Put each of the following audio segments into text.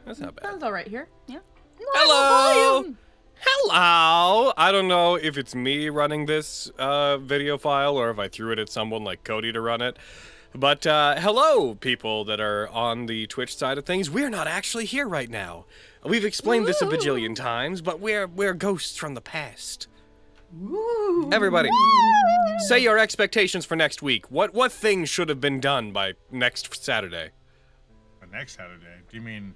That's not bad. Sounds all right here. Yeah. Hello! Hello! I don't know if it's me running this video file or if I threw it at someone like Cody to run it. But hello, people that are on the Twitch side of things. We're not actually here right now. We've explained this a bajillion times, but we're ghosts from the past. Woo. Everybody, say your expectations for next week. What things should have been done by next Saturday? Next Saturday? Do you mean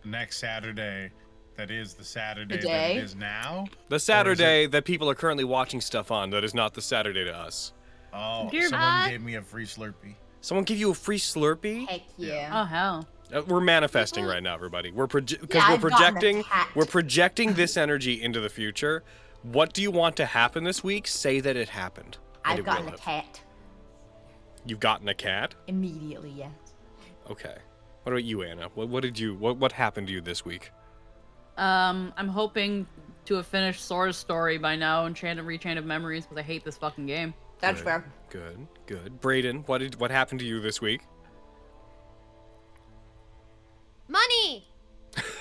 next Saturday that is the Saturday The that day? it is now? The Saturday that people are currently watching stuff on that is not the Saturday to us. Oh, Dear someone gave me a free Slurpee. Someone give you a free Slurpee? Heck yeah. Oh hell. We're manifesting right now, everybody. We're Yeah, I've gotten a cat. we're projecting this energy into the future. What do you want to happen this week? Say that it happened. and I've it gotten will a have. cat. You've gotten a cat? Immediately, yes. Okay. What about you, Anna? What happened to you this week? I'm hoping to have finished Sora's story by now, Enchanted Rechain of Memories, because I hate this fucking game. That's Good, fair. Good. Braden, what happened to you this week? Money!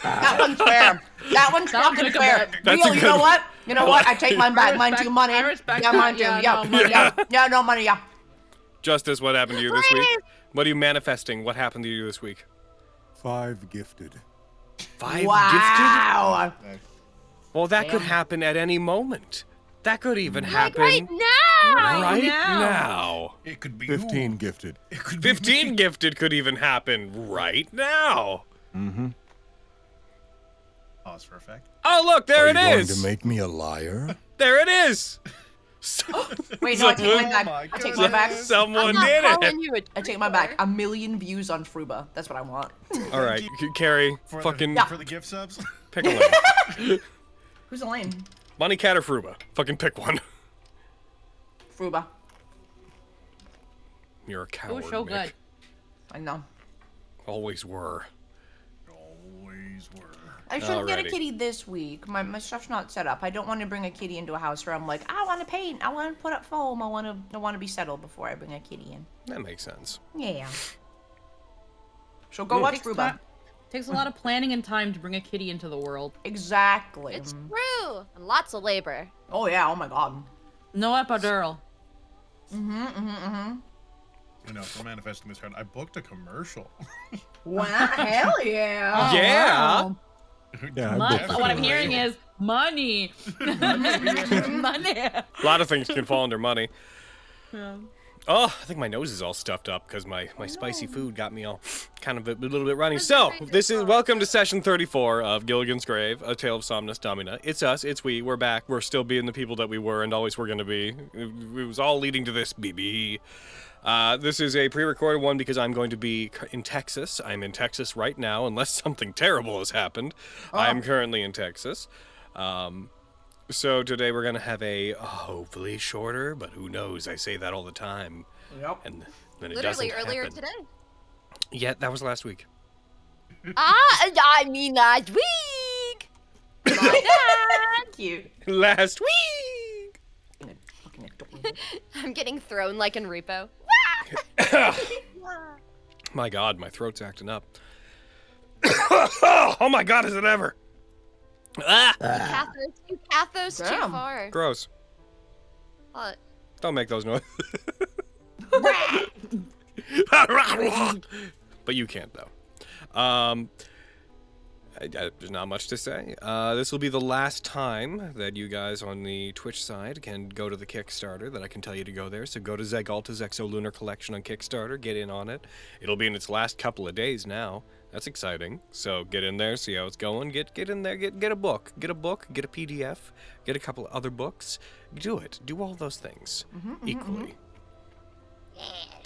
That one's fair. That one's Sounds fucking like a fair. bet. That's Real, a you good know one. what? You know what? I take mine back. Mine too. Money. I respect Yeah, that. mine too. Yeah, Yeah, no, money. yeah, no money. Yeah. Justice, what happened to you this week? What are you manifesting? What happened to you this week? 5 gifted. 5 gifted? Wow. Well, that could Damn. happen at any moment. That could even happen Right now! right now. now. It could be 15 gifted. It could be 15 gifted could even happen right now. Mm-hmm. Pause for effect. Oh, look, there Are it you going is. to make me a liar? There it is. Wait, no, I take mine back. Oh my I take mine back. Someone I'm not did it. calling you a I take mine back. 1 million views on Fruba. That's what I want. All right, Carrie, For fucking the, for the gift subs? pick a lane. Who's the lane? Money Cat or Fruba? Fucking pick one. Fruba. You're a It coward, was so Mick. good. I know. Always were. Always were. I shouldn't get a Alrighty. kitty this week. My stuff's not set up. I don't want to bring a kitty into a house where I'm like, I want to paint. I want to put up foam. I want to be settled before I bring a kitty in. That makes sense. Yeah. So go watch Takes Fruba. ti- Takes a lot of planning and time to bring a kitty into the world. Exactly. It's true. And lots of labor. Oh yeah. Oh my god. No epidural. You know, for manifesting this card, I booked a commercial. Wow. Hell yeah. Yeah. Wow. Yeah, I Money. booked What I'm it. hearing is money. Money. A lot of things can fall under money. Yeah. Oh, I think my nose is all stuffed up because my spicy food got me all kind of a little bit runny. So, this is welcome to session 34 of Gilligan's Grave, A Tale of Somnus Domina. It's us, it's we, we're back. We're still being the people that we were and always were going to be. It was all leading to this, BB. This is a pre-recorded one because I'm going to be in Texas. I'm in Texas right now, unless something terrible has happened. I'm currently in Texas. So today we're going to have a hopefully shorter, but who knows? I say that all the time. Yep. And then it Literally doesn't earlier happen. today. Yeah, that was last week. I mean last week. Cute. Last week! Fucking adorable. I'm getting thrown like in Repo. My God, my throat's acting up. Oh my God, is it ever? Ah! You cathos too Damn. far. Gross. What? Don't make those noises. But you can't, though. There's not much to say. This will be the last time that you guys on the Twitch side can go to the Kickstarter, that I can tell you to go there. So go to Zegalta's Exolunar Collection on Kickstarter, get in on it. It'll be in its last couple of days now. That's exciting. So get in there, see how it's going. Get in there, get a book. Get a book, get a PDF, get a couple of other books. Do it. Do all those things equally.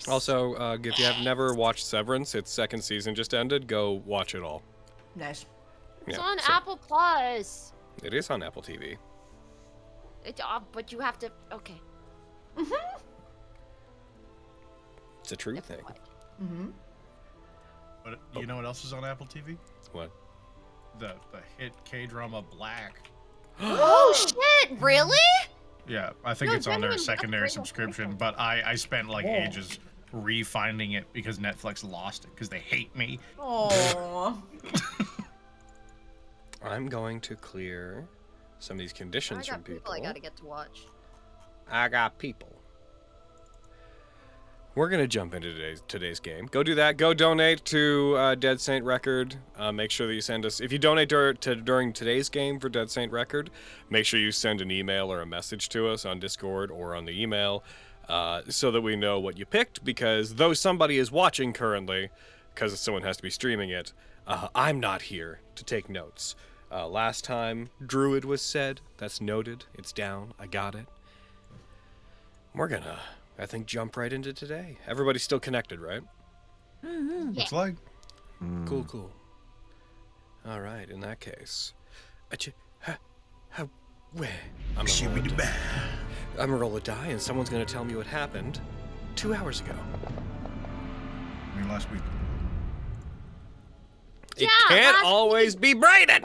Also, if you have never watched Severance, its second season just ended, go watch it all. Nice. It's Yeah, on so- Apple Plus. It is on Apple TV. But you have to. Okay. It's a true thing. But you know what else is on Apple TV? What? The hit K-drama Black. Oh shit! Really? Yeah, I think No, it's on their genuinely, that's secondary great. subscription, but I spent like ages refinding it because Netflix lost it because they hate me. Oh. I'm going to clear some of these conditions I from got people I gotta get to watch. I got people. We're gonna jump into today's game. Go do that. Go donate to Dead Saint Record. Make sure that you send us. If you donate during today's game for Dead Saint Record, make sure you send an email or a message to us on Discord or on the email, so that we know what you picked. Because though somebody is watching currently, because someone has to be streaming it, I'm not here to take notes. Last time Druid was said. That's noted. It's down. I got it. We're gonna, I think, jump right into today. Everybody's still connected, right? Looks like. Cool, cool. All right, in that case. I'm gonna roll a die, and someone's gonna tell me what happened 2 hours ago. I mean, last week. It can't always be Braden!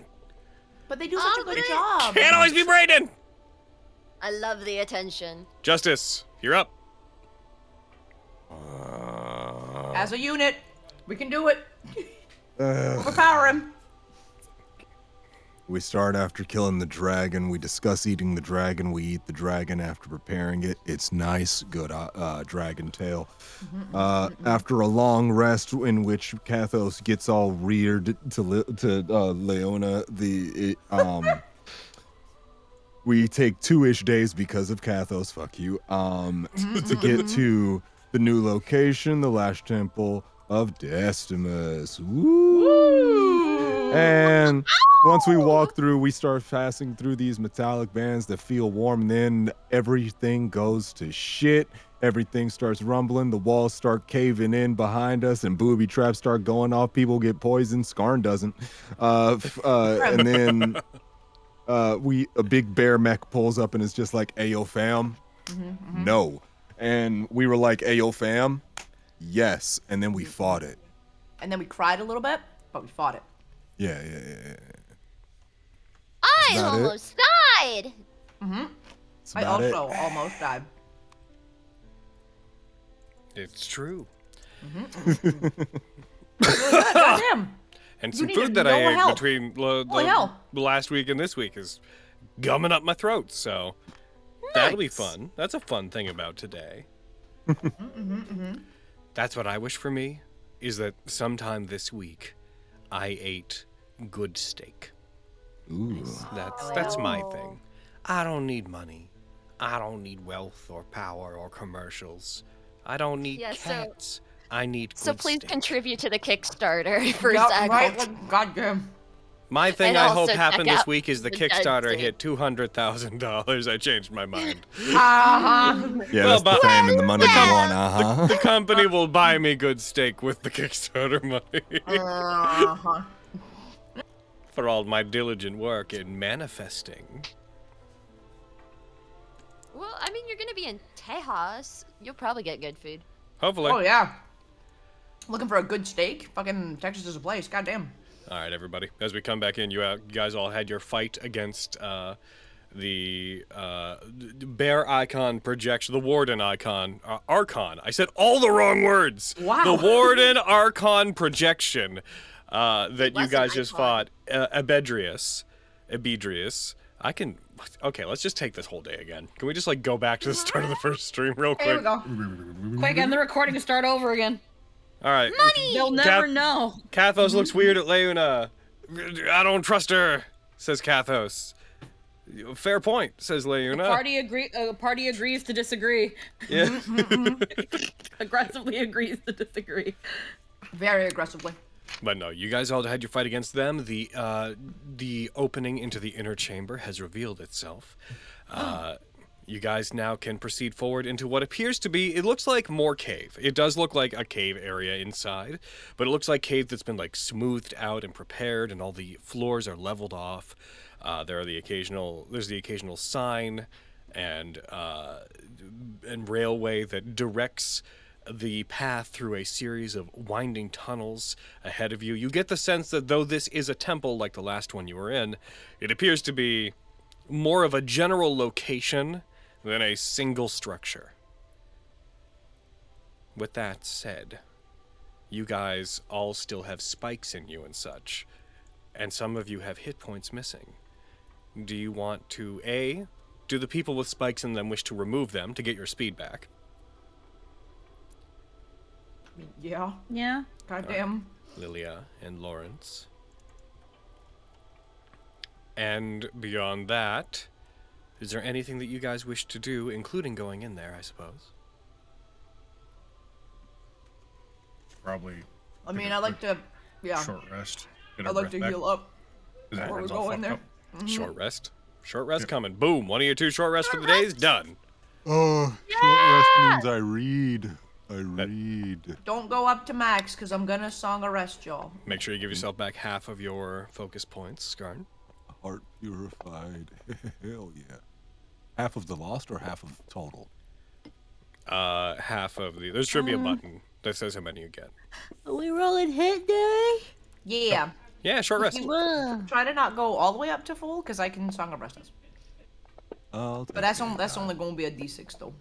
But they do such a good job. Can't always be Braden! I love the attention. Justice, you're up. As a unit, we can do it. Overpower him. We start after killing the dragon. We discuss eating the dragon. We eat the dragon after preparing it. It's nice, good dragon tail. After a long rest in which Kathos gets all reared to Leona, we take 2-ish days because of Kathos, fuck you, to get to the new location, the Lash Temple of Destimus. Woo! And once we walk through, we start passing through these metallic bands that feel warm. Then everything goes to shit. Everything starts rumbling. The walls start caving in behind us, and booby traps start going off. People get poisoned. Skarn doesn't. And then a big bear mech pulls up and is just like, "Ayo, fam." No. And we were like, "Ayo, fam." Yes. And then we fought it. And then we cried a little bit, but we fought it. Yeah. I About it? almost died. That's I about it. also almost died. It's true. Goddamn. And You some need food that I no ate help. between Holy hell. the last week and this week is gumming up my throat, so that'll be fun. That's a fun thing about today. That's what I wish for me, is that sometime this week I ate good steak. Ooh. That's my thing. I don't need money. I don't need wealth or power or commercials. I don't need Yeah, so- cats. I need good So please steak. contribute to the Kickstarter for Yeah, Zach. right, like, goddamn. My thing And I also hope check happened this out week is the the dead Kickstarter steak. hit $200,000. I changed my mind. Yeah, Well, that's the fame and the money you want, The company will buy me good steak with the Kickstarter money. For all my diligent work in manifesting. Well, I mean, you're gonna be in Tejas. You'll probably get good food. Hopefully. Oh, yeah. Looking for a good steak? Fucking Texas is a place. Goddamn. All right, everybody. As we come back in, you guys all had your fight against the bear icon projection, the warden icon, archon. I said all the wrong words. Wow. The warden archon projection that you was guys an just icon. fought. Ebedrius. Okay, let's just take this whole day again. Can we just like go back to the start of the first stream real There we quick? go. Quick, end the recording and start over again. All right. They'll never know. Kathos looks weird at Leona. I don't trust her, says Kathos. Fair point, says Leona. Party agrees to disagree. Yeah. Aggressively agrees to disagree. Very aggressively. But no, you guys all had your fight against them. The opening into the inner chamber has revealed itself. You guys now can proceed forward into what appears to be, it looks like more cave. It does look like a cave area inside, but it looks like cave that's been like smoothed out and prepared, and all the floors are leveled off. There's the occasional sign and railway that directs the path through a series of winding tunnels ahead of you. You get the sense that though this is a temple like the last one you were in, it appears to be more of a general location than a single structure. With that said, you guys all still have spikes in you and such. and some of you have hit points missing. Do you want to, A, do the people with spikes in them wish to remove them to get your speed back? Yeah. Yeah. Goddamn. Lilia and Lawrence. And beyond that, is there anything that you guys wish to do, including going in there, I suppose? Probably. I mean, I like to. Yeah. Short rest. Get I our like to breath back. heal up 'Cause before we everyone's all go in fucked there. up. Short rest. Short rest coming. Boom. One of your 2 short rests for the day is done. Oh, short rest means I read. I read. Don't go up to max, because I'm gonna song arrest y'all. Make sure you give yourself back half of your focus points, Skarn. Heart purified. Hell yeah. Half of the lost or half of total? Half of the... There should be a button that says how many you get. Are we rolling hit die? Yeah. Yeah, short rest. Try to not go all the way up to full, because I can song arrest us. But that's only gonna be a D6 though.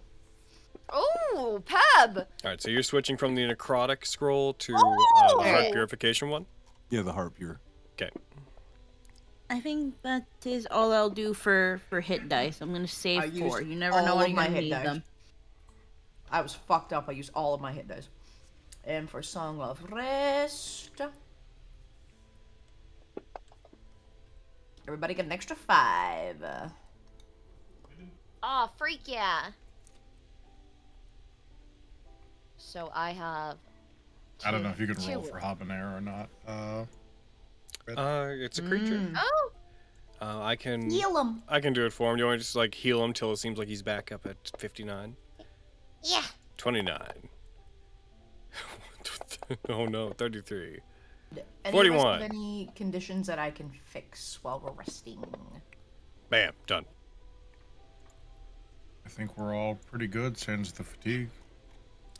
Oh, Peb! Alright, so you're switching from the necrotic scroll to the heart purification one? Yeah, the heart pure. Okay. I think that is all I'll do for hit dice. I'm gonna I save used 4. You never all know of when you're my gonna hit need dice. them. I was fucked up. I used all of my hit dice. And for Song of Rest, everybody get an extra 5. Oh, freak yeah. So I have. I don't know if you could roll two. for habanero or not. It's a creature. Oh, I can Heal him. I can do it for him. Do you want to just like heal him till it seems like he's back up at 59? yeah. 29. Oh no, 33. Any 41. of any conditions that I can fix while we're resting? Bam, done. I think we're all pretty good since the fatigue.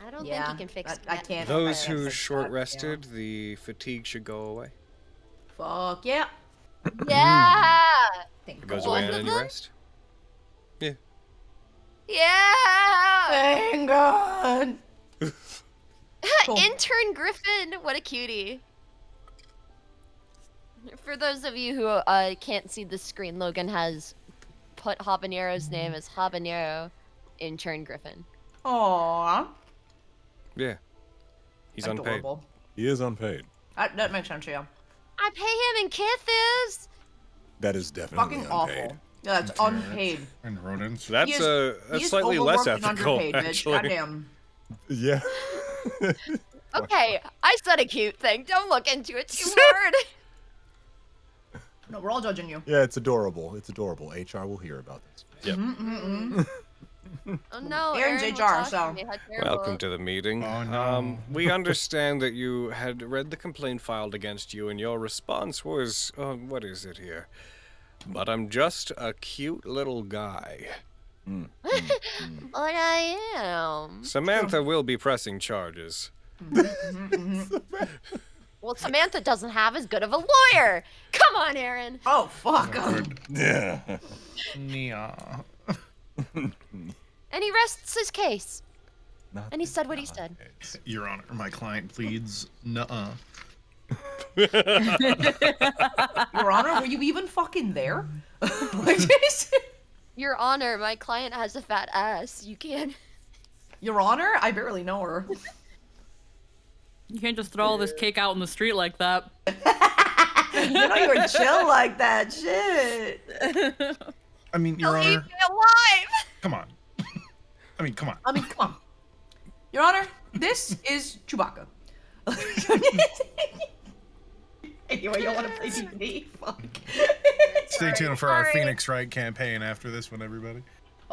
I don't Yeah, think you can fix I that. can't. Those I can't who fix short that, rested, the fatigue should go away. Yeah. Fuck yeah. Yeah! Thank It goes God. away Both on of any them? rest. Yeah. Yeah! Thank God. Cool. Intern Griffin, what a cutie. For those of you who can't see the screen, Logan has put Habanero's name as Habanero Intern Griffin. Aww. Yeah. He's unpaid. Adorable. He is unpaid. That makes sense, yeah. I pay him in kithis. That is definitely Fucking unpaid. awful. Yeah, that's unpaid. And rodents. That's He is- that's he is slightly less overworked and ethical, underpaid, bitch. actually. Goddamn. Yeah. Okay, I said a cute thing. Don't look into it too hard. No, we're all judging you. Yeah, it's adorable. It's adorable. HR will hear about this. Yep. Oh no, Aaron's Aaron will HR, talk to so- me. How terrible. Welcome to the meeting. Oh, no. We understand that you had read the complaint filed against you, and your response was, what is it here? But I'm just a cute little guy. But I am. Samantha will be pressing charges. Well, Samantha doesn't have as good of a lawyer. Come on, Aaron. Oh, fuck. Yeah. Yeah. And he rests his case. Not And he the said what he said. nowadays. Your Honor, my client pleads nuh-uh. Your Honor, were you even fucking there? Your Honor, my client has a fat ass. You can't. Your Honor, I barely know her. You can't just throw all this cake out in the street like that. You know you were chill like that, shit. I mean, Your He'll eat Honor, me alive. come on. I mean, come on. I mean, come on. Your Honor, this is Chewbacca. Anyway, you want to play D&D? Fuck. Stay tuned for our Sorry. Phoenix Wright campaign after this one, everybody.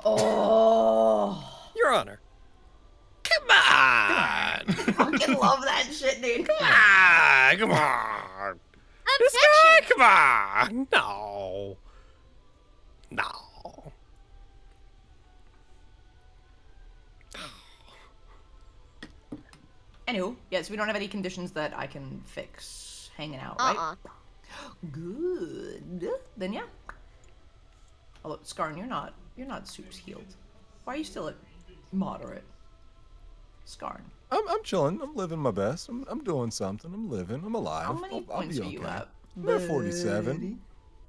Oh. Your Honor. Come on! Fucking love that shit, dude. Come on. Ah, come on! This guy, come on! No. No. Anywho, yes, we don't have any conditions that I can fix hanging out, right? Good. Then yeah. Although Skarn, you're not super healed. Why are you still at moderate? Skarn. I'm chilling. I'm living my best. I'm doing something. I'm living. I'm alive. How many I'll points be are you okay. at? I'm at 47.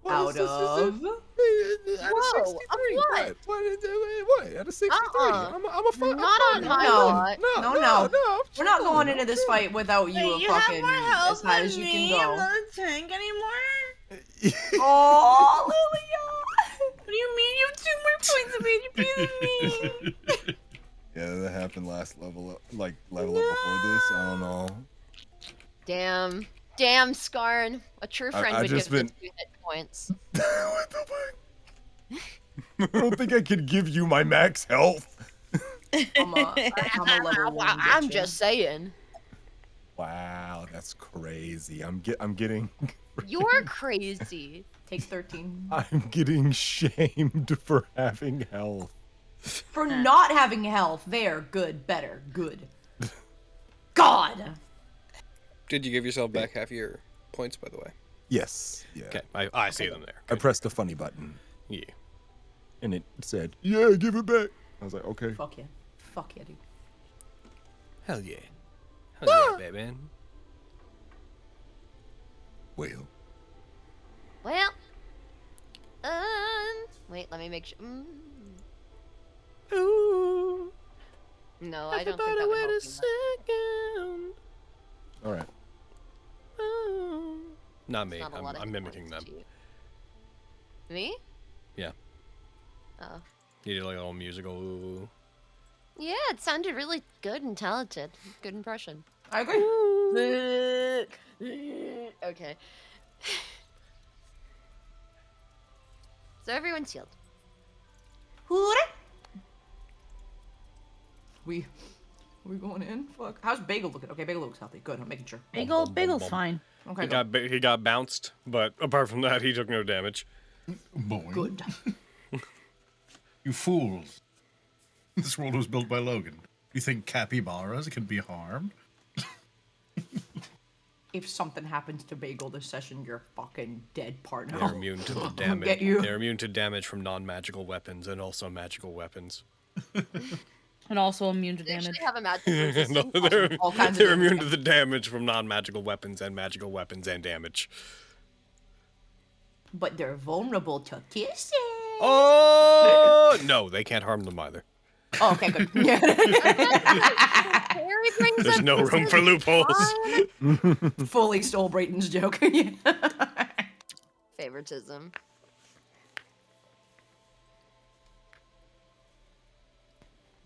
What Out is this? of? Out of Whoa, 63. what? What? Out of 63. I'm a fuck. Not on my No. lot. No. We're not going into this fight without you Wait, a you have fucking more health as high than as you me. can I'm go. not a tank anymore. Oh, Lilia! What do you mean? You have 2 more points of HP than me. Yeah, that happened last level up, level up before this. I don't know. Damn, Skarn. A true friend I would just give been- me 2 hit points. What the fuck? I don't think I could give you my max health. I'm a level 1. I'm bitch, just saying. Wow, that's crazy. I'm getting You're crazy. Take 13. I'm getting shamed for having health. For not having health. There. Good. Better. Good. God! Did you give yourself back half your points, by the way? Yes. Yeah. Okay, I see them there. I pressed the funny button Yeah. and it said, "Yeah, give it back." I was like, "Okay." Fuck yeah. Fuck yeah, dude. Hell yeah. Hell yeah, baby. Well, Well, wait, let me make sure. Ooh. No, I don't think that would help you much. all right. Not me. Not a lot of I'm hit mimicking them. points to you. Me? Yeah. Oh. You did like a little musical. Ooh. Yeah, it sounded really good and talented. Good impression. I agree. Okay. So everyone's healed. We going in? Fuck. How's Bagel looking? Okay, Bagel looks healthy. Good. I'm making sure. Bagel's fine. Okay. He got bounced, but apart from that, he took no damage. Boy, Good. you fools. This world was built by Logan. You think capybaras can be harmed? If something happens to Bagel this session, you're fucking dead, partner. They're immune to the damage. Get you. They're immune to damage from non-magical weapons and also magical weapons. And also immune to They damage. actually have a magic No, resistance. they're All kinds of they're damage. immune to the damage from non-magical weapons and magical weapons and damage. But they're vulnerable to kissing. Oh no, they can't harm them either. Oh, okay, good. Harry brings There's up no room for loopholes. Fully stole Brayton's joke. Yeah. Favoritism.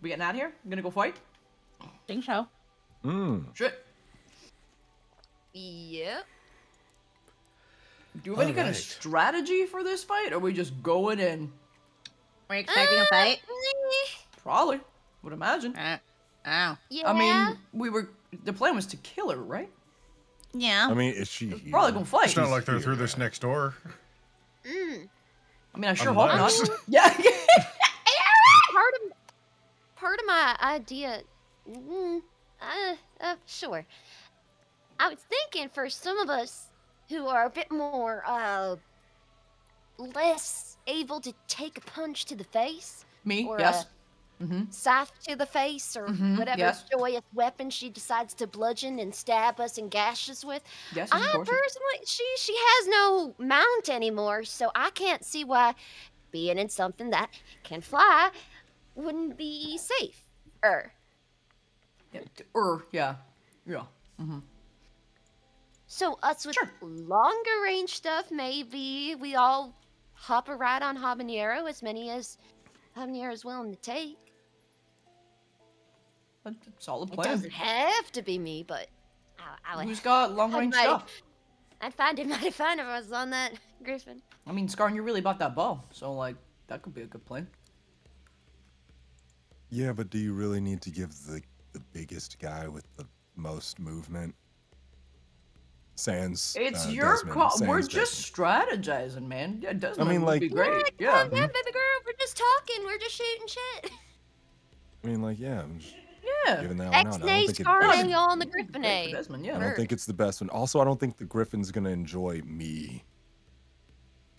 We getting out of here? I'm gonna go fight? Think so. Shit. Yep. Do you have any kind of Alright. strategy for this fight? Or are we just going in? We're expecting a fight. Probably. Would imagine. Ow. Yeah. I mean, the plan was to kill her, right? Yeah. I mean, is she here? Probably gonna fight. It's not like they're through this next door. I mean, I sure hope Unless- not. Yeah. part of my idea. Sure. I was thinking for some of us who are a bit more less able to take a punch to the face, Me? or Yes. scythe to the face, or whatever yes. joyous weapon she decides to bludgeon and stab us and gash us with. Yes, I of course. personally, she has no mount anymore, so I can't see why being in something that can fly wouldn't be safe. Yeah. Yeah. So us with Sure. longer range stuff, maybe we all hop a ride on Habanero, as many as Habanero's willing to take. That's a solid It plan. doesn't have to be me, but I would. Who's got long range might- stuff? I'd find it mighty fun if I was on that Griffin. I mean, Scarn, you really bought that bow, so like that could be a good plan. Yeah, but do you really need to give the biggest guy with the most movement? Sans. It's your Desmond, call. sans We're Desmond. just strategizing, man. Yeah, Desmond mean, would like- be great. Yeah. Calm down, baby girl. We're just talking. We're just shooting shit. I mean, like, yeah, I'm just Yeah. giving that one out. I don't X-Nay, think it- Scarnay on the Great for Griffin. Desmond, yeah. I don't think it's the best one. Also, I don't think the Griffin's gonna enjoy me.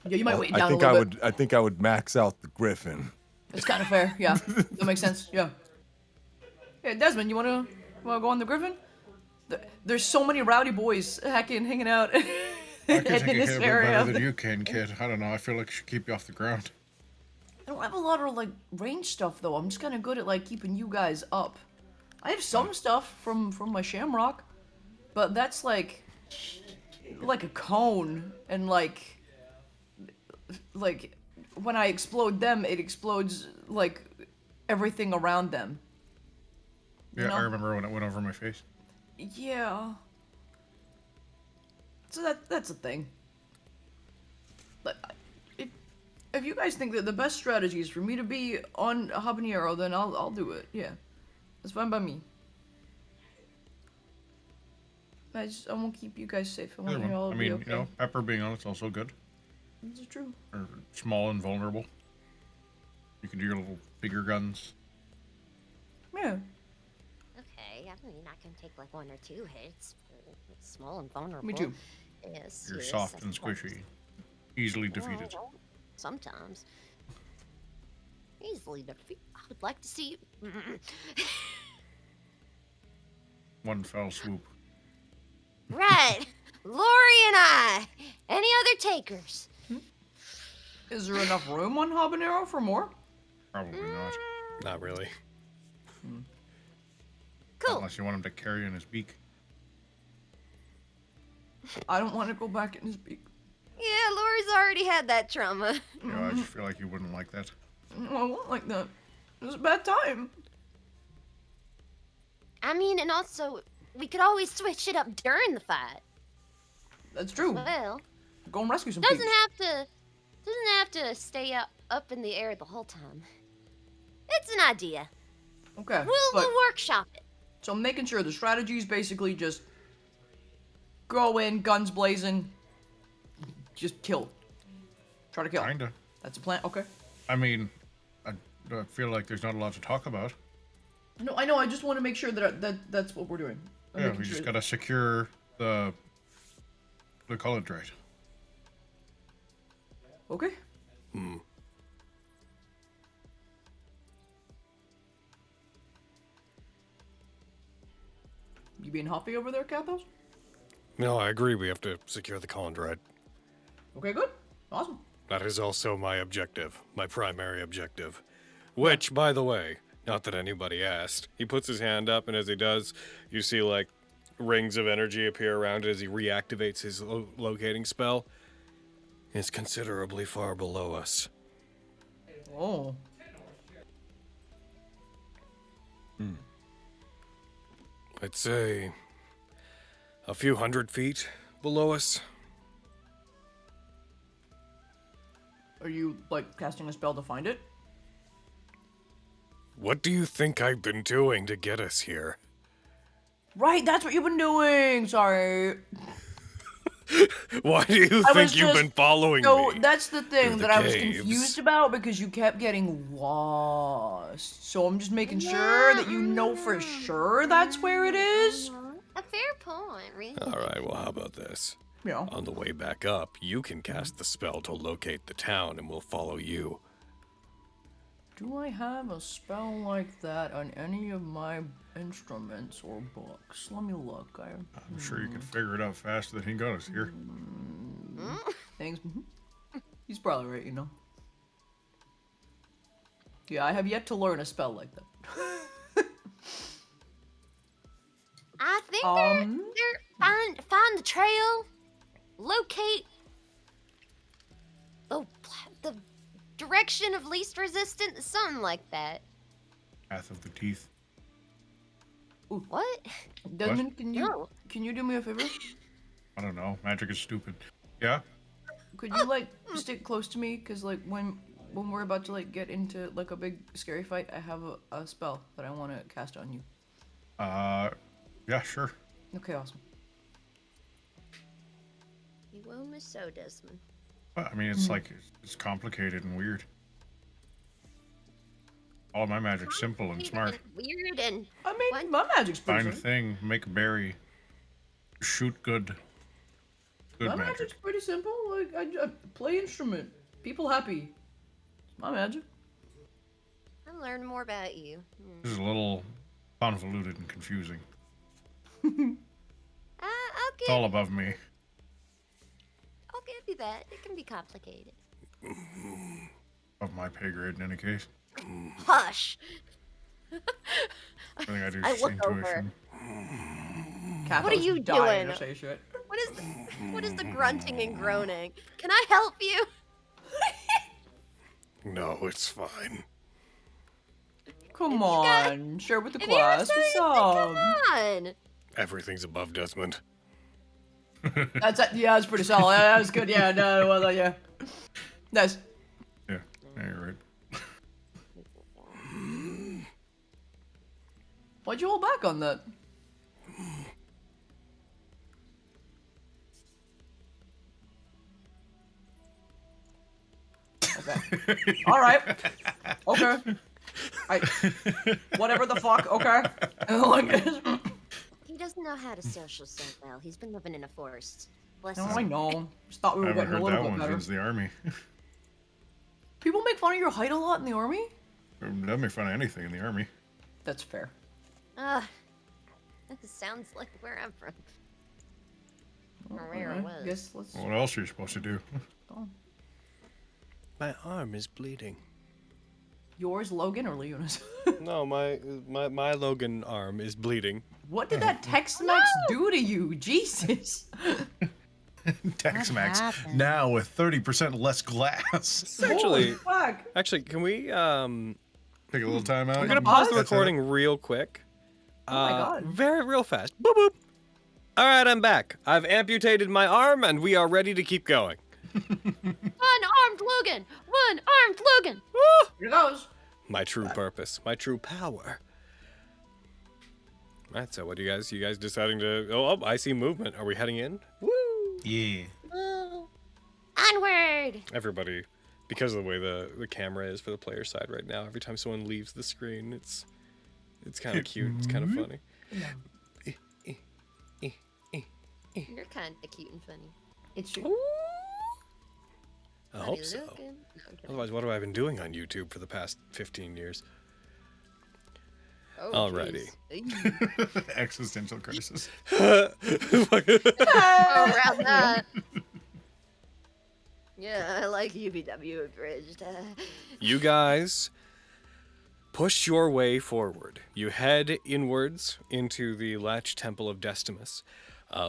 Yeah, you might wait down I think a I little bit. would. I think I would max out the Griffin. It's kind of fair. Yeah, that makes sense. Yeah. Yeah, Desmond, you wanna go on the Griffin? There's so many rowdy boys hanging out. I can in take a this hair bit area. better than you can, kid. I don't know. I feel like I should keep you off the ground. I don't have a lot of like range stuff though. I'm just kind of good at like keeping you guys up. I have some stuff from my shamrock, but that's like a cone, and like when I explode them, it explodes like everything around them. You Yeah, know? I remember when it went over my face. Yeah. So that's a thing. But if you guys think that the best strategy is for me to be on a habanero, then I'll do it. Yeah, that's fine by me. I won't keep you guys safe. I want you all I to mean, be okay. you know, pepper being on it's also good. This is true. Or small and vulnerable. You can do your little finger guns. Yeah. Okay, I mean, I can take like 1 or 2 hits. It's small and vulnerable. Me too. Yes. You're yes, soft I and suppose. squishy. Easily defeated. Well, sometimes. Easily defeated. I would like to see you. One fell swoop. Right. Lori and I. Any other takers? Is there enough room on habanero for more? Probably not. Not really. Cool. Unless you want him to carry in his beak. I don't want to go back in his beak. Yeah, Lori's already had that trauma. Yeah, I just feel like you wouldn't like that. No, I won't like that. It was a bad time. I mean, and also, we could always switch it up during the fight. That's true. Well, Go and rescue some doesn't pigs. have to stay up in the air the whole time. It's an idea. Okay. We'll workshop it. So I'm making sure the strategy is basically just go in, guns blazing, just kill. Try to kill. Kinda. That's a plan. Okay. I mean, I feel like there's not a lot to talk about. No, I know. I just want to make sure that that's what we're doing. I'm Yeah, making we just sure- gotta secure the college right. Okay. You being hoppy over there, Kathos? No, I agree. We have to secure the Colindride. Okay, good. Awesome. That is also my objective, my primary objective. Which, by the way, not that anybody asked, he puts his hand up, and as he does, you see like rings of energy appear around it as he reactivates his locating spell. It's considerably far below us. Oh. I'd say a few 100 feet below us. Are you, like, casting a spell to find it? What do you think I've been doing to get us here? Right, that's what you've been doing! Sorry. Why do you I think was you've just- been following So, me? that's the thing Through the that I was caves. confused about because you kept getting lost. So I'm just making sure that you know for sure that's where it is. A fair point, really. All right, well, how about this? Yeah. On the way back up, you can cast the spell to locate the town, and we'll follow you. Do I have a spell like that on any of my instruments or books? Let me look. I'm sure you can figure it out faster than he got us here. Thanks. He's probably right, you know. Yeah, I have yet to learn a spell like that. I think Um, they're find the trail, locate the direction of least resistance, something like that. Path of the teeth. What? Desmond, No. can you do me a favor? I don't know. Magic is stupid. Yeah? Could you like stick close to me? Cause like when we're about to like get into like a big scary fight, I have a spell that I want to cast on you. Yeah, sure. Okay, awesome. You will miss so, Desmond. But, I mean, it's like, it's complicated and weird. All my magic's simple and smart. Weird and I mean, What? my magic's pretty Find a simple. thing, make a berry, shoot good My magic. magic's pretty simple. Like I play instrument, people happy. It's my magic. I learned more about you. This is a little convoluted and confusing. I'll It's give all above me. that. It can be complicated. Of my pay grade in any case. Hush. I think I do I look over. intuition. What are you dying doing? to say shit. What is the grunting and groaning? Can I help you? No, it's fine. Come on, share with the If you're class. serious, What's then up? come on. Everything's above Desmond. Yeah, that's pretty solid. Yeah, that's good. Yeah, no, well, yeah. Nice. Yeah, you're right. Why'd you hold back on that? Okay. All right. Okay. Whatever the fuck. Okay. He doesn't know how to social so well. He's been living in a forest. Bless No, him. I know. Just thought we I were haven't getting a heard that little bit one better. since the army. People make fun of your height a lot in the army. Don't make fun of anything in the army. That's fair. That sounds like where I'm from. Or where I was. Guess let's. What else are you supposed to do? My arm is bleeding. Yours, Logan, or Leona's? No, my Logan arm is bleeding. What did that Tex-Mex do to you? Jesus. Tex-Mex happened? now with 30% less glass. Actually, Fuck. actually, can we Take a little time out. I'm gonna pause the That's it. recording real quick. Oh my God. Real fast. Boop boop. All right, I'm back. I've amputated my arm, and we are ready to keep going. One-armed Logan! One-armed Logan! Woo! Here goes. My true purpose, my true power. Right, so what do you guys deciding to? Oh, I see movement. Are we heading in? Woo! Yeah. Onward! Everybody, because of the way the camera is for the player side right now, every time someone leaves the screen, it's kind of cute. It's kind of funny. You're kind of cute and funny. It's true. I hope so. Logan. No, I'm kidding. Otherwise, what have I been doing on YouTube for the past 15 years? Oh, Alrighty. jeez. Existential crisis. Oh, around that. Yeah, I like UBW abridged. You guys push your way forward. You head inwards into the Latch Temple of Destimus,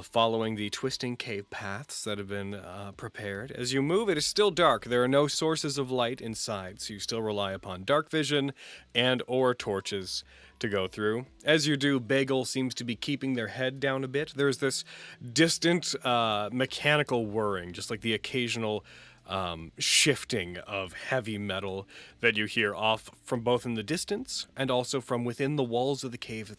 following the twisting cave paths that have been prepared. As you move, it is still dark. There are no sources of light inside, so you still rely upon dark vision and or torches to go through. As you do, Bagel seems to be keeping their head down a bit. There's this distant mechanical whirring, just like the occasional shifting of heavy metal that you hear off from both in the distance and also from within the walls of the cave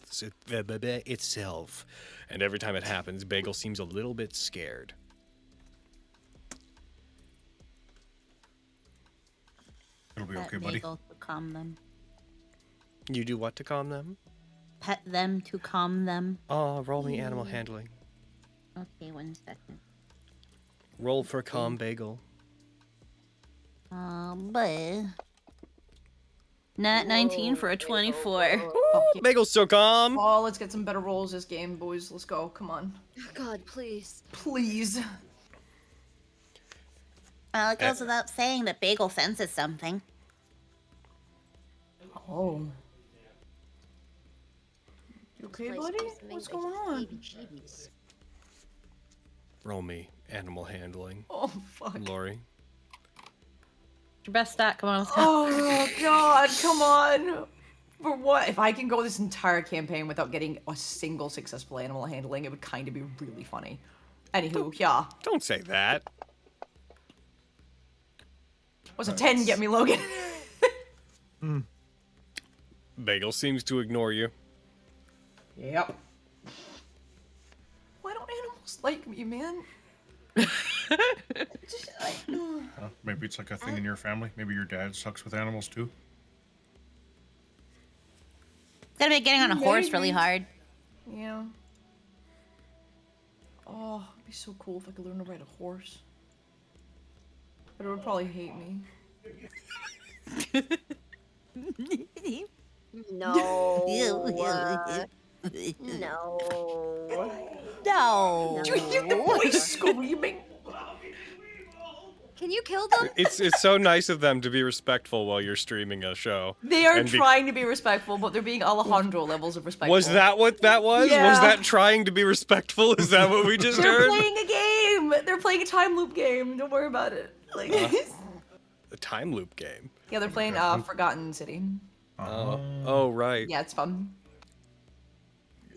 itself. And every time it happens, Bagel seems a little bit scared. It'll be Pet okay, buddy. Bagel to calm them. You do what to calm them? Pet them to calm them. Oh, roll me animal handling. Okay, 1 second. Roll for calm Bagel. But Nat19 for a 24. Bagel's so calm. Oh, let's get some better rolls this game, boys. Let's go. Come on. God, please. Please. Well, it goes without saying that Bagel senses something. Oh. You okay, Place buddy? gives me What's the going on? heebie-jeebies. Roll me animal handling. Oh, fuck. Lori. Your best stat, come on, let's go. Oh, God. Come on. For what? If I can go this entire campaign without getting a single successful animal handling, it would kind of be really funny. Anywho, yeah. Don't say that. What's a 10 get me, Logan? Bagel seems to ignore you. Yep. Why don't animals like me, man? Maybe it's like a thing in your family. Maybe your dad sucks with animals too. It's gonna be getting on a horse really Maybe. hard. Yeah. Oh, it'd be so cool if I could learn to ride a horse. But it would probably hate me. No. No. No. Do you hear the boy screaming? Can you kill them? It's so nice of them to be respectful while you're streaming a show. They are And trying to be respectful, but they're being Alejandro levels of respectful. Was that what that was? Yeah. Was that trying to be respectful? Is that what we just They're heard? playing a game. They're playing a time loop game. Don't worry about it. Like, A time loop game. yeah, they're playing Forgotten City. Oh, right. Yeah, it's fun.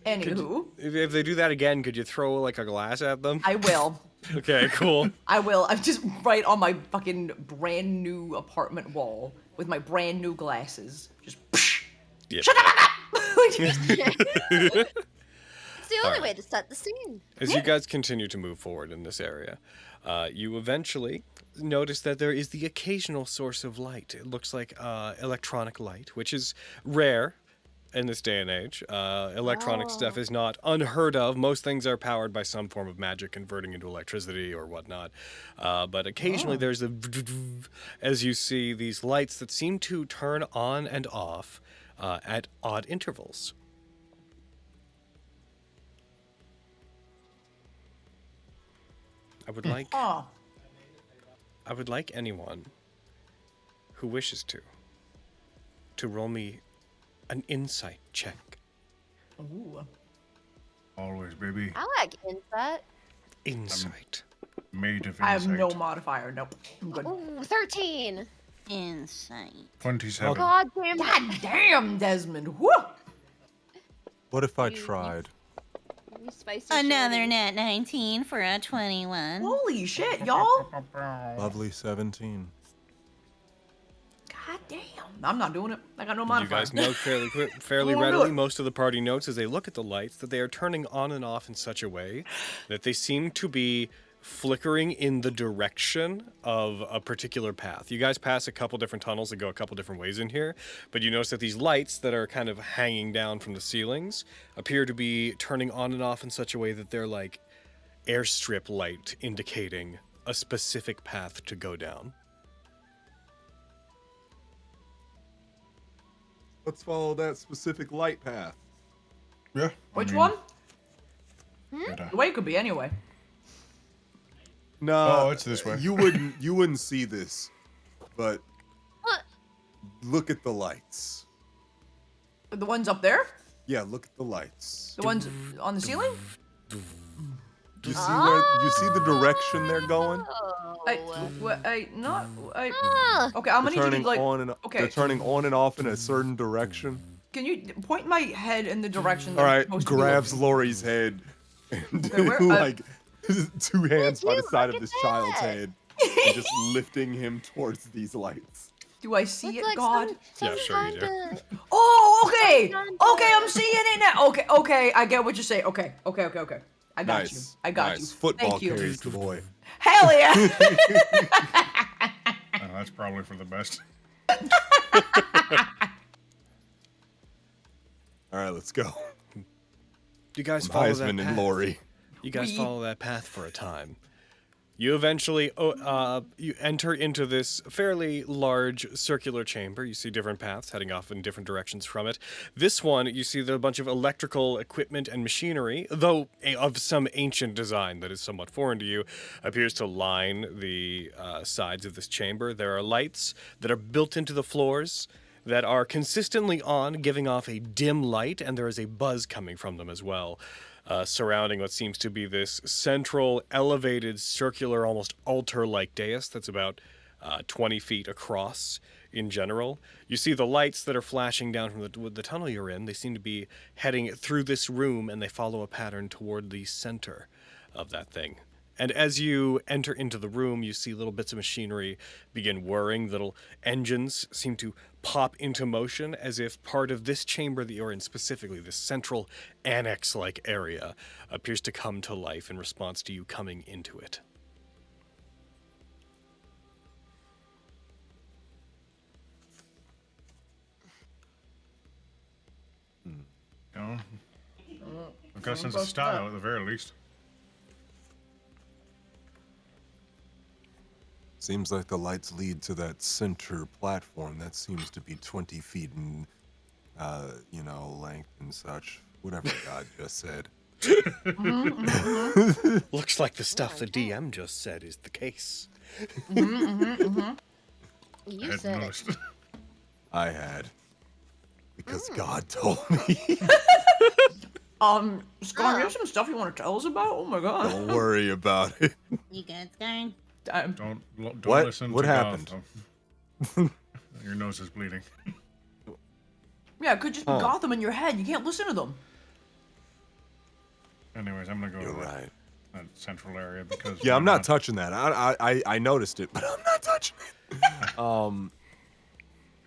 Anywho, If they do that again, could you throw like a glass at them? I will. Okay, cool. I will. I'm just right on my fucking brand new apartment wall with my brand new glasses. Just Yep. shut the fuck up! It's the only way to set the scene. As you guys continue to move forward in this area, you eventually notice that there is the occasional source of light. It looks like electronic light, which is rare in this day and age. Electronic stuff is not unheard of. Most things are powered by some form of magic converting into electricity or whatnot. But occasionally there's a as you see these lights that seem to turn on and off at odd intervals. I would like Oh, I would like anyone who wishes to roll me an insight check. ooh. Always, baby. I like insight. Insight. Made of I have insight. no modifier. Nope. I'm good. Ooh, 13. Insight. 27. God damn it. God damn, Desmond. Woo! What if I tried? You spicy Another shorty. Nat 19 for a 21. Holy shit, y'all. Lovely 17. God damn. I'm not doing it. I got no You modifier. guys know fairly I won't do readily, it. most of the party notes as they look at the lights, that they are turning on and off in such a way that they seem to be flickering in the direction of a particular path. You guys pass a couple different tunnels that go a couple different ways in here, but you notice that these lights that are kind of hanging down from the ceilings appear to be turning on and off in such a way that they're like airstrip light indicating a specific path to go down. Let's follow that specific light path. Yeah. Which one? Better. The way it could be anyway. No, Oh, it's this way. You wouldn't see this, but What? look at the lights. The ones up there? Yeah, look at the lights. The ones on the ceiling? You see where you see the direction they're going? Okay, I'm gonna They're need you turning to like. on and okay. they're turning on and off in a certain direction. Can you point my head in the direction? All they're right, supposed to be grabs looking? Lori's head and Okay, where- like two hands by the Dude, side look of this at child's that. head and just lifting him towards these lights. Do I see It's it, like God? some Yeah, sure you do. kinda- Oh, okay. Some kind Okay, I'm of- seeing it now. Okay, I get what you're saying. Okay. I got you. Nice. I got nice. you. Football Thank you. carries the boy. Hell yeah. Oh, that's probably for the best. All right, let's go. You guys follow that Heisman and path. Lori. You guys We- follow that path for a time. You eventually you enter into this fairly large circular chamber. You see different paths heading off in different directions from it. This one, you see there are a bunch of electrical equipment and machinery, though of some ancient design that is somewhat foreign to you, appears to line the sides of this chamber. There are lights that are built into the floors that are consistently on, giving off a dim light, and there is a buzz coming from them as well. Surrounding what seems to be this central, elevated, circular, almost altar-like dais that's about 20 feet across in general. You see the lights that are flashing down from the tunnel you're in. They seem to be heading through this room, and they follow a pattern toward the center of that thing. And as you enter into the room, you see little bits of machinery begin whirring. Little engines seem to pop into motion as if part of this chamber that you're in, specifically this central annex-like area, appears to come to life in response to you coming into it. You know? I've got a sense of style at the very least. Seems like the lights lead to that center platform that seems to be 20 feet in, length and such. Whatever God just said. Looks like the stuff the DM just said is the case. You hadn't said it. noticed. I had. Because God told me. Scar, you have some stuff you want to tell us about? Oh my god. Don't worry about it. You good, Scar? Don't What? listen What to happened? Gotham. Your nose is bleeding. Yeah, it could just be Gotham in your head. You can't listen to them. Anyways, I'm gonna go You're to right. that central area because Yeah, I'm not touching that. I noticed it, but I'm not touching it.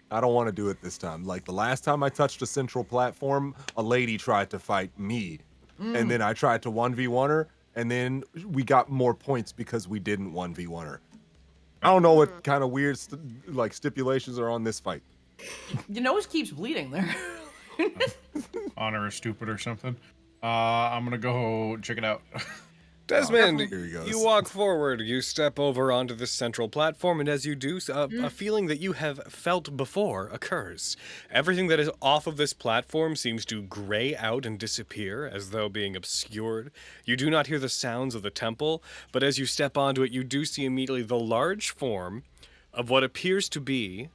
I don't want to do it this time. Like the last time I touched a central platform, a lady tried to fight me, and then I tried to 1v1 her, and then we got more points because we didn't 1v1 her. I don't know what kind of weird stipulations are on this fight. Your nose keeps bleeding there. honor is stupid or something. I'm gonna go check it out. Desmond, here he goes. you walk forward, you step over onto the central platform, and as you do, a feeling that you have felt before occurs. Everything that is off of this platform seems to gray out and disappear, as though being obscured. You do not hear the sounds of the temple, but as you step onto it, you do see immediately the large form of what appears to be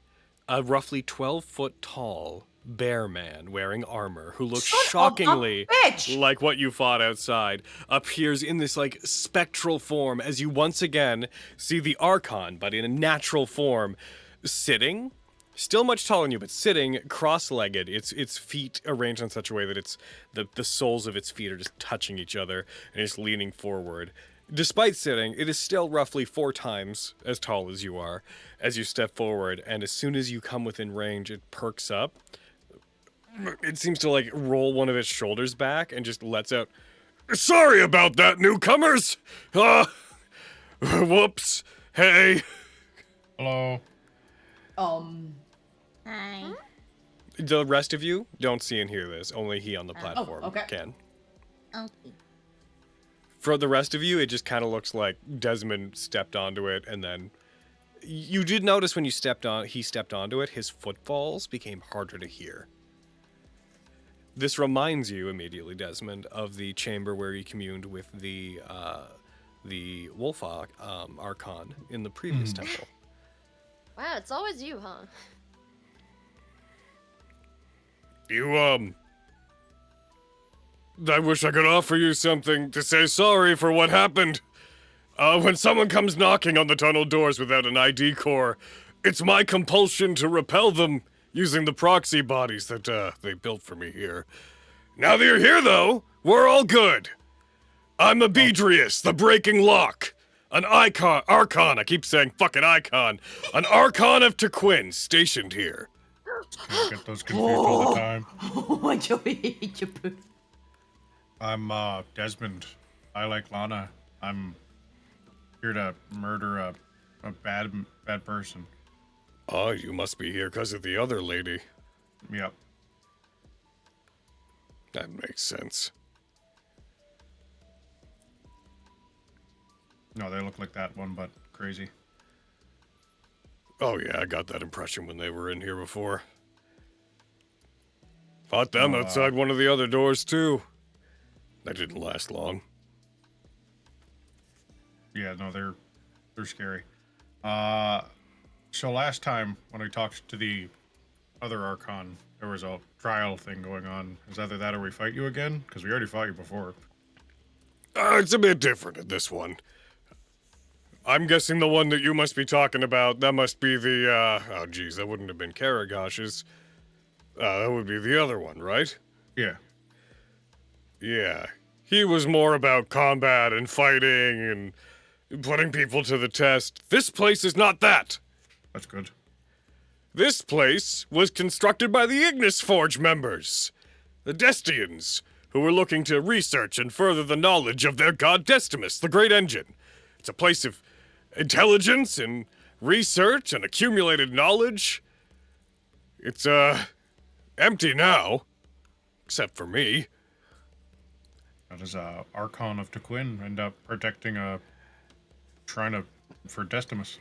a roughly 12-foot tall bear man wearing armor who looks shockingly bitch! like what you fought outside, appears in this like spectral form as you once again see the Archon, but in a natural form, sitting, still much taller than you, but sitting cross-legged, its feet arranged in such a way that it's the soles of its feet are just touching each other, and it's leaning forward. Despite sitting, it is still roughly 4 times as tall as you are as you step forward, and as soon as you come within range, it perks up. It seems to like roll one of its shoulders back and just lets out, "Sorry about that, newcomers! Whoops. Hey." Hello. Hi. The rest of you don't see and hear this. Only he on the platform okay. can. Okay. For the rest of you, it just kind of looks like Desmond stepped onto it, and then you did notice when he stepped onto it, his footfalls became harder to hear. This reminds you immediately, Desmond, of the chamber where you communed with the Wolf Archon in the previous temple. Wow, it's always you, huh? I wish I could offer you something to say sorry for what happened. When someone comes knocking on the tunnel doors without an ID core, it's my compulsion to repel them using the proxy bodies that they built for me here. Now that you're here, though, we're all good. I'm Abedrius, the Breaking Lock. An Archon, I keep saying fucking icon. An Archon of Tequin, stationed here. I get those confused all the time. Oh my Joey, you poo. I'm Desmond. I like Lana. I'm here to murder a bad person. Oh, you must be here because of the other lady. Yep. That makes sense. No, they look like that one, but crazy. Oh yeah, I got that impression when they were in here before. Fought them outside one of the other doors too. That didn't last long. Yeah, no, they're scary. So last time when I talked to the other Archon, there was a trial thing going on. It's either that or we fight you again, because we already fought you before. It's a bit different in this one. I'm guessing the one that you must be talking about, that must be the, oh geez, that wouldn't have been Karagash's. That would be the other one, right? Yeah. Yeah. He was more about combat and fighting and putting people to the test. This place is not that. That's good. This place was constructed by the Ignis Forge members, the Destians, who were looking to research and further the knowledge of their god Destimus, the Great Engine. It's a place of intelligence and research and accumulated knowledge. It's, empty now. Except for me. How does Archon of Tequin end up protecting a shrine for Destimus?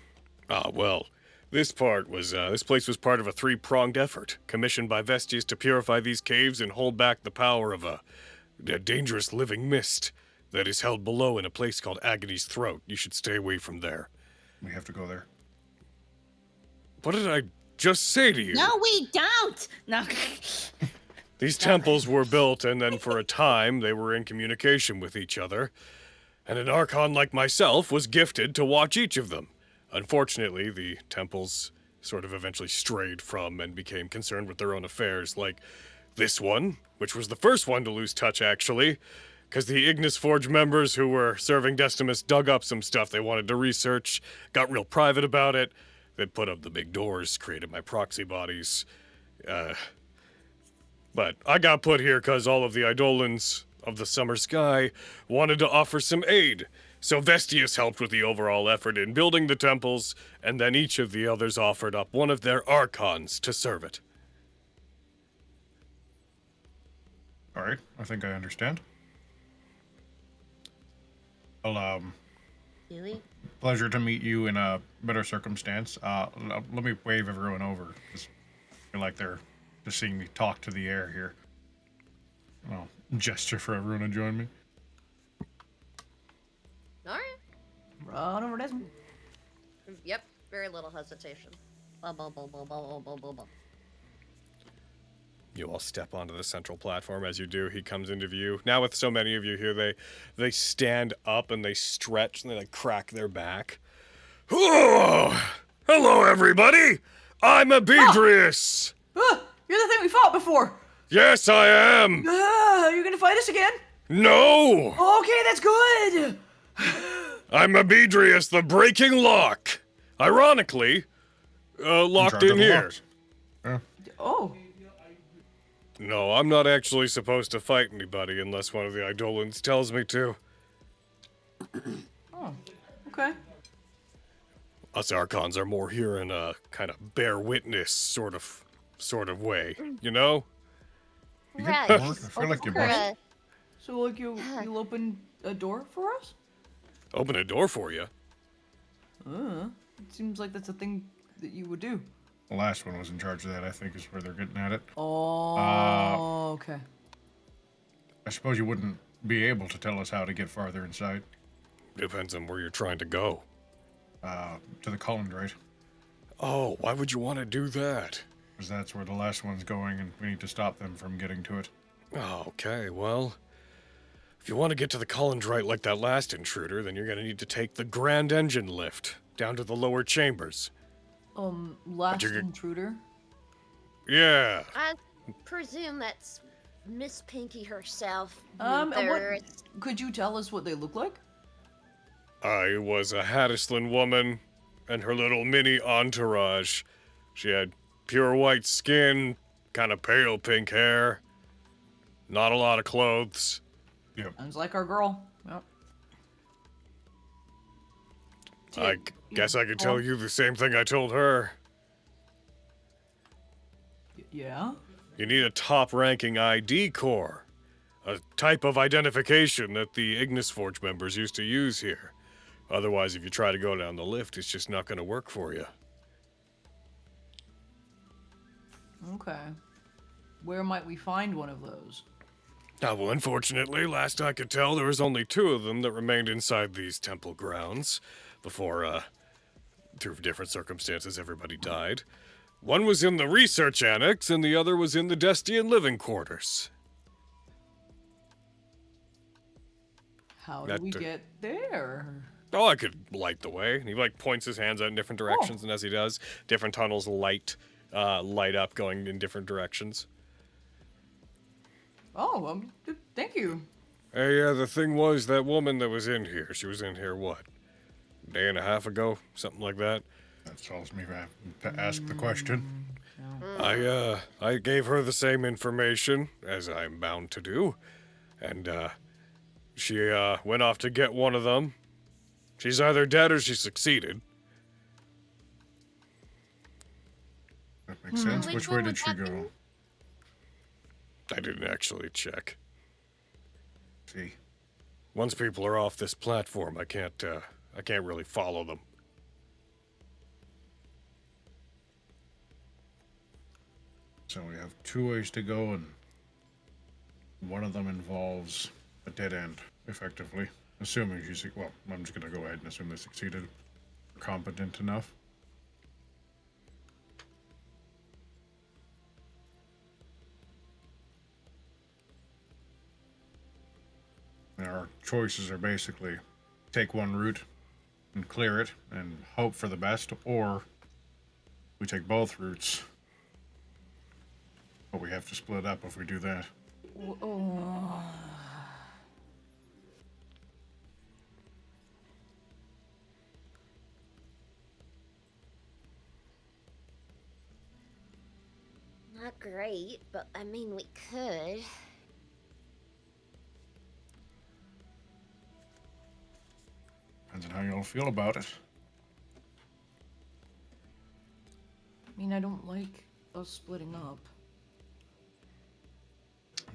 Well, this place was part of a 3-pronged effort, commissioned by Vestiges to purify these caves and hold back the power of a dangerous living mist that is held below in a place called Agony's Throat. You should stay away from there. We have to go there. What did I just say to you? No, we don't. No. These temples were built, and then for a time they were in communication with each other, and an Archon like myself was gifted to watch each of them. Unfortunately, the temples sort of eventually strayed from and became concerned with their own affairs, like this one, which was the first one to lose touch, actually, because the Ignis Forge members who were serving Destimus dug up some stuff they wanted to research, got real private about it, then put up the big doors, created my proxy bodies. But I got put here because all of the Eidolons of the Summer Sky wanted to offer some aid. So Vestius helped with the overall effort in building the temples, and then each of the others offered up one of their Archons to serve it. All right, I think I understand. Well, Really? pleasure to meet you in a better circumstance. Let me wave everyone over. Just feel like they're just seeing me talk to the air here. Well, gesture for everyone to join me. All right. Run over Desmond. Yep. Very little hesitation. Bum, bum, bum, bum, bum, bum, bum, bum. You all step onto the central platform. As you do, he comes into view. Now with so many of you here, they stand up and they stretch and they like crack their back. Oh, hello everybody! I'm Abedrius! You're the thing we fought before. Yes, I am! You're gonna fight us again? No! Okay, that's good. I'm Abedrius, the Breaking Lock. Ironically, locked charge of in the here. locks. Yeah. Oh. No, I'm not actually supposed to fight anybody unless one of the Eidolons tells me to. Oh. Okay. Us Archons are more here in a kind of bear witness sort of way, you know? You Right. get bored? I feel like you're Or, bored. So like you'll open a door for us? Open a door for you. It seems like that's a thing that you would do. The last one was in charge of that, I think, is where they're getting at it. Oh. Okay. I suppose you wouldn't be able to tell us how to get farther inside. Depends on where you're trying to go. To the Colindrite, Oh, why would you want to do that? because that's where the last one's going, and we need to stop them from getting to it. Okay, well, if you want to get to the Colindrite like that last intruder, then you're going to need to take the Grand Engine lift down to the lower chambers. Last you're- intruder. Yeah. I presume that's Miss Pinky herself. And Luther. what? Could you tell us what they look like? I was a Hattisland woman and her little mini entourage. She had pure white skin, kind of pale pink hair, not a lot of clothes. Yep. Sounds like our girl. Yep. I guess I could tell you the same thing I told her. Yeah. You need a top-ranking ID core, a type of identification that the Ignis Forge members used to use here. Otherwise, if you try to go down the lift, it's just not going to work for you. Okay. Where might we find one of those? Well, unfortunately, last I could tell, there was only 2 of them that remained inside these temple grounds before, through different circumstances, everybody died. One was in the research annex, and the other was in the Destian living quarters. How That, do we get there? Oh, I could light the way. And he like points his hands out in different directions, and as he does, different tunnels light up, going in different directions. Oh, thank you. Hey, yeah, the thing was, that woman that was in here, she was in here, what, a day and a half ago? Something like that. That solves me to ask the question. I gave her the same information, as I'm bound to do, and, she, went off to get one of them. She's either dead or she succeeded. That makes sense. Which Which way one did would she that go? I didn't actually check. See. Once people are off this platform, I can't really follow them. So we have 2 ways to go, and one of them involves a dead end, effectively. Assuming well, I'm just gonna go ahead and assume they succeeded. competent enough. And our choices are basically take one route and clear it and hope for the best, or we take both routes. But we have to split up if we do that. Oh. Not great, but I mean, we could. Depends on how you all feel about it. I mean, I don't like us splitting up.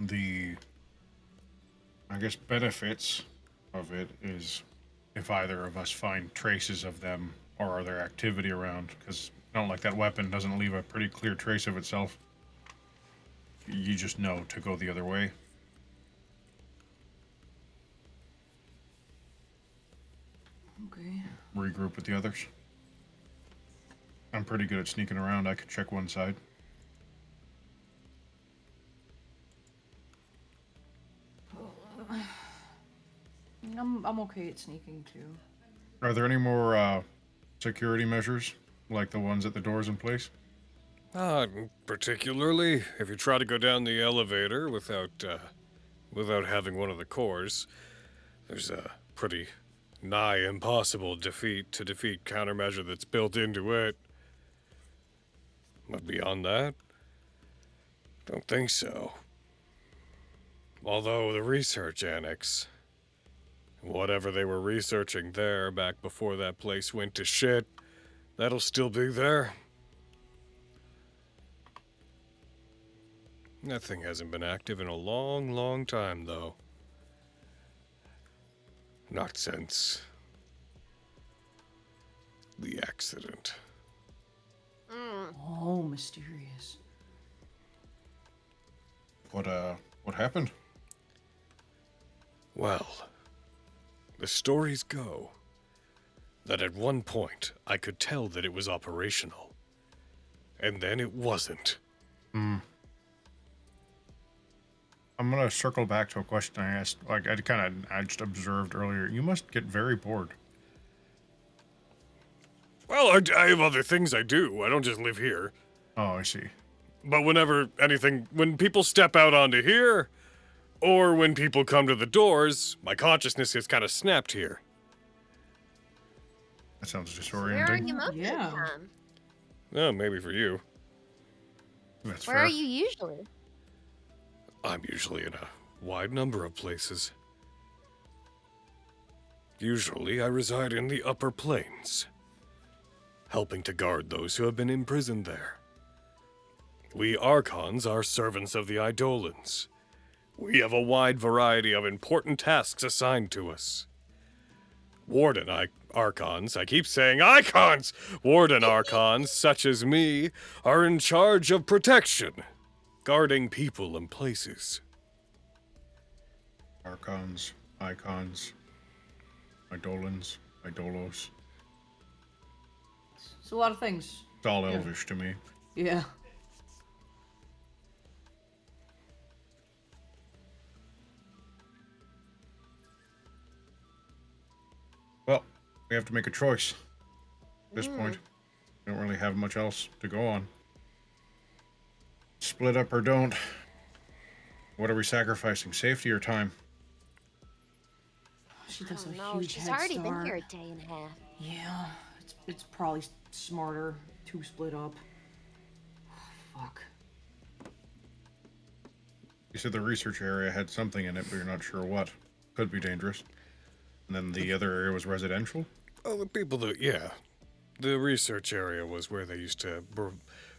The, I guess, benefits of it is if either of us find traces of them or their activity around, because not like that weapon doesn't leave a pretty clear trace of itself. You just know to go the other way. Okay. Regroup with the others. I'm pretty good at sneaking around. I could check one side. I'm okay at sneaking too. Are there any more security measures like the ones at the doors in place? Particularly if you try to go down the elevator without having one of the cores, there's a pretty nigh impossible defeat countermeasure that's built into it. But beyond that, don't think so. Although the research annex, whatever they were researching there back before that place went to shit, that'll still be there. That thing hasn't been active in a long, long time, though. Not since the accident. Oh, mysterious. What happened? Well, the stories go that at one point I could tell that it was operational, and then it wasn't. I'm gonna circle back to a question I asked. Like I just observed earlier. You must get very bored. Well, I have other things I do. I don't just live here. Oh, I see. But when people step out onto here, or when people come to the doors, my consciousness gets kind of snapped here. That sounds Where are disorienting. you most of the Yeah. time? Oh, maybe for you. That's Where fair. are you usually? I'm usually in a wide number of places. Usually I reside in the upper planes, helping to guard those who have been imprisoned there. We Archons are servants of the Eidolons. We have a wide variety of important tasks assigned to us. Warden Archons, I keep saying Icons! Warden Archons, such as me, are in charge of protection, guarding people and places. Archons, icons, Eidolons, Eidolos. It's a lot of things. It's all Yeah. Elvish to me. Yeah. Well, we have to make a choice. At this point, we don't really have much else to go on. Split up or don't. What are we sacrificing? Safety or time? She I does a don't know. huge She's head already start. been here a day and a half. Yeah, it's probably smarter to split up. Fuck. You said the research area had something in it, but you're not sure what. Could be dangerous. And then the other area was residential? Oh, the research area was where they used to...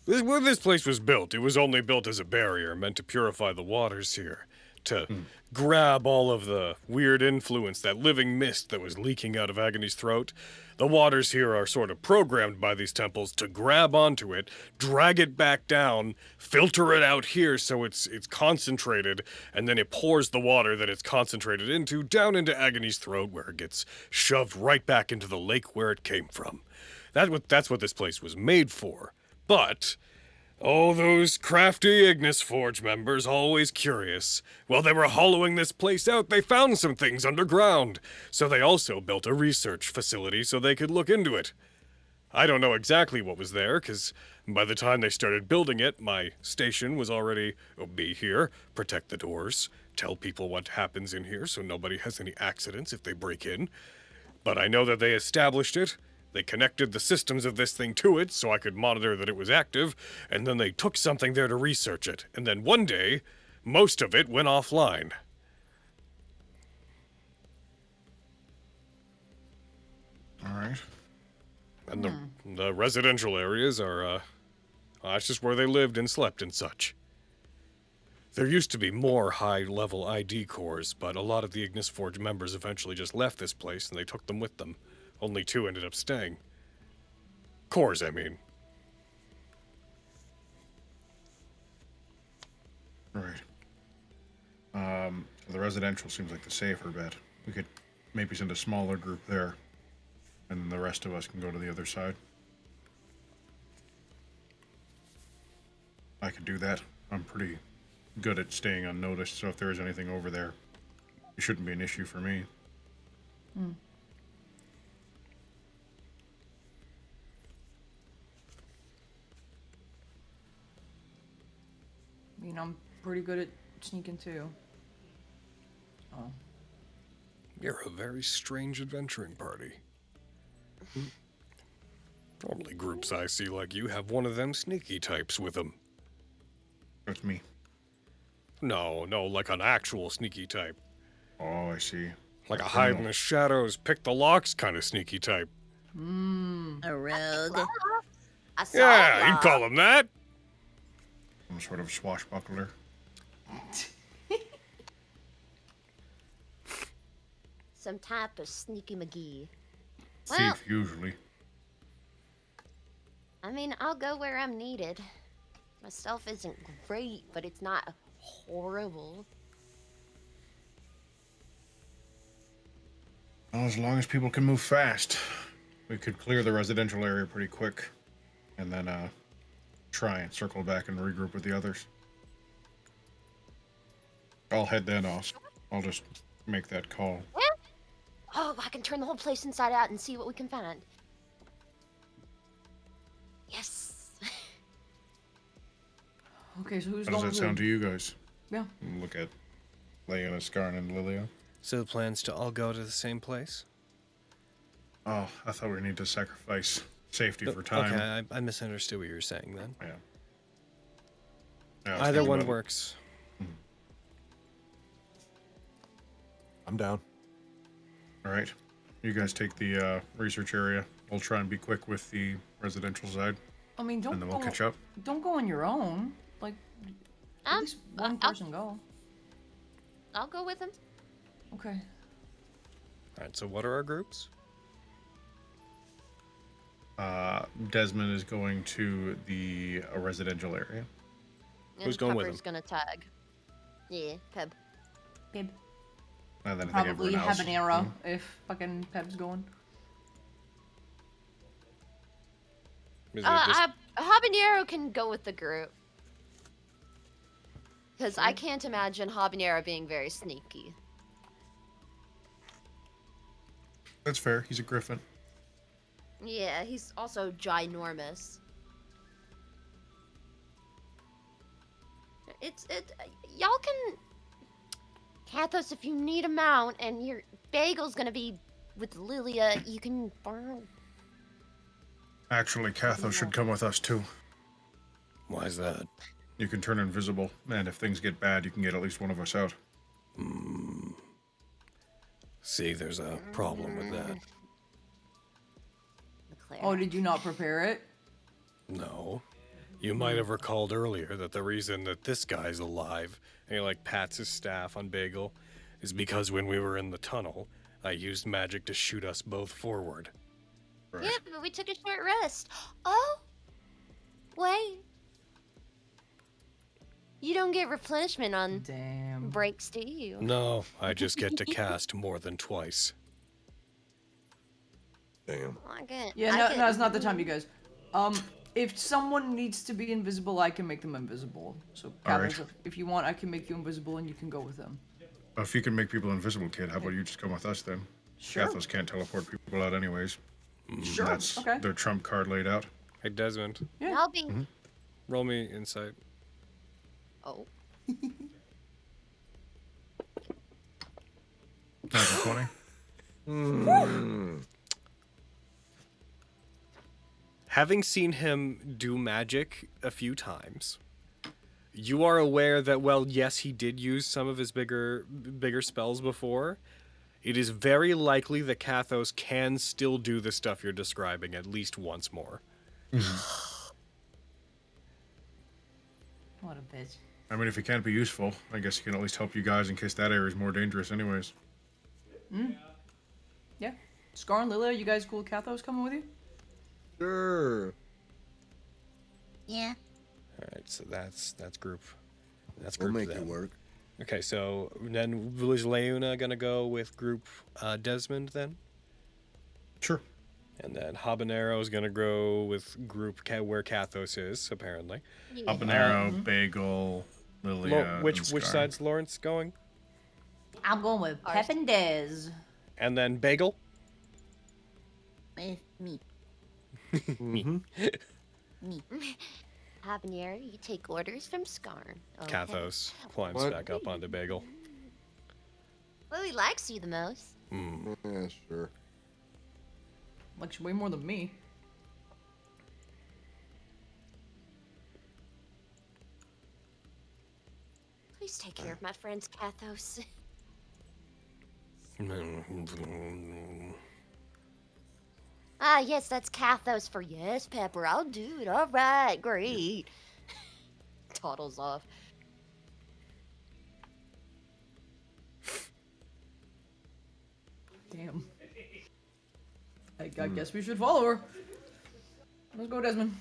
Where this place was built, it was only built as a barrier, meant to purify the waters here. to grab all of the weird influence, that living mist that was leaking out of Agony's throat. The waters here are sort of programmed by these temples to grab onto it, drag it back down, filter it out here so it's concentrated, and then it pours the water that it's concentrated into down into Agony's throat, where it gets shoved right back into the lake where it came from. That's what this place was made for. But oh, those crafty Ignis Forge members, always curious. While they were hollowing this place out, they found some things underground. So they also built a research facility so they could look into it. I don't know exactly what was there, because by the time they started building it, my station was already, be here, protect the doors, tell people what happens in here so nobody has any accidents if they break in. But I know that they established it. They connected the systems of this thing to it so I could monitor that it was active, and then they took something there to research it. And then one day, most of it went offline. All right. And the residential areas are, that's just where they lived and slept and such. There used to be more high-level ID cores, but a lot of the Ignis Forge members eventually just left this place and they took them with them. Only 2 ended up staying. Cores, I mean. Right. The residential seems like the safer bet. We could maybe send a smaller group there, and the rest of us can go to the other side. I could do that. I'm pretty good at staying unnoticed, so if there is anything over there, it shouldn't be an issue for me. I mean, I'm pretty good at sneaking too. Oh. You're a very strange adventuring party. Normally groups I see like you have one of them sneaky types with them. That's me. No, like an actual sneaky type. Oh, I see. Like a hide in the shadows, pick the locks kind of sneaky type. A rogue. I saw Yeah, ya. you'd call him that. Some sort of swashbuckler. Some type of sneaky McGee. Well, Thief, usually. I mean, I'll go where I'm needed. My stealth isn't great, but it's not horrible. Well, as long as people can move fast, we could clear the residential area pretty quick, and then try and circle back and regroup with the others. I'll head then. I'll just make that call. Oh, I can turn the whole place inside out and see what we can find. Yes. Okay, so who's How does going that sound to you guys? Yeah. Look at Leona, Skarn, and Lilia. So the plans to all go to the same place? Oh, I thought we need to sacrifice safety for time. Okay, I misunderstood what you were saying then. Yeah, I was Either thinking one about it. works. I'm down. All right. You guys take the research area. We'll try and be quick with the residential side, I mean, and then we'll catch up. Don't go on your own. Like, at least one person go. I'll go with him. Okay. Alright, so what are our groups? Desmond is going to the residential area. Who's going with Pepper's gonna tag. Yeah, Peb. Peb. And then I think Probably everyone else. have an arrow if fucking Peb's going. Is it just- Habanero can go with the group. Because I can't imagine Habanero being very sneaky. That's fair. He's a griffin. Yeah, he's also ginormous. Y'all can... Kathos, if you need a mount and your bagel's gonna be with Lilia, you can borrow... Actually, Kathos should come with us too. Why is that? You can turn invisible, and if things get bad, you can get at least one of us out. See, there's a problem with that. Oh, did you not prepare it? No. You might have recalled earlier that the reason that this guy's alive, and he like pats his staff on Bagel, is because when we were in the tunnel, I used magic to shoot us both forward. Right. Yeah, but we took a short rest. Oh, wait. You don't get replenishment on Damn. breaks, do you? No, I just get to cast more than twice. Damn. I get. Yeah, no, it's not the time, you guys. If someone needs to be invisible, I can make them invisible. So, Alright. Cathos, if you want, I can make you invisible and you can go with them. If you can make people invisible, kid, how about you just come with us then? Sure. Cathos can't teleport people out anyways. Sure. That's Okay. their trump card laid out. Hey, Desmond, Yeah. I'll be. roll me insight. Oh. 20. Having seen him do magic a few times, you are aware that, well, yes, he did use some of his bigger spells before. It is very likely that Cathos can still do the stuff you're describing at least once more. What a bitch. I mean, if he can't be useful, I guess he can at least help you guys in case that area is more dangerous anyways. Yeah. Scar and Lilia, you guys cool with Cathos coming with you? Sure. Yeah. All right, so that's group. That's We'll group make it then. work. Okay, so then was Leuna gonna go with group Desmond then? Sure. And then Habanero is gonna go with group where Cathos is, apparently. Habanero, Bagel, Lilia. Which and Scar. side's Lawrence going? I'm going with Pep and Dez. And then Bagel? With me. Habanero, you take orders from Scar. Okay. Cathos climbs What? back up onto Bagel. Well, he likes you the most. Yeah, sure. Likes you way more than me. Please take care of my friends, Cathos. Ah, yes, that's Cathos for yes, Pepper. I'll do it. All right, great. Toddles off. Damn. I guess we should follow her. Let's go, Desmond.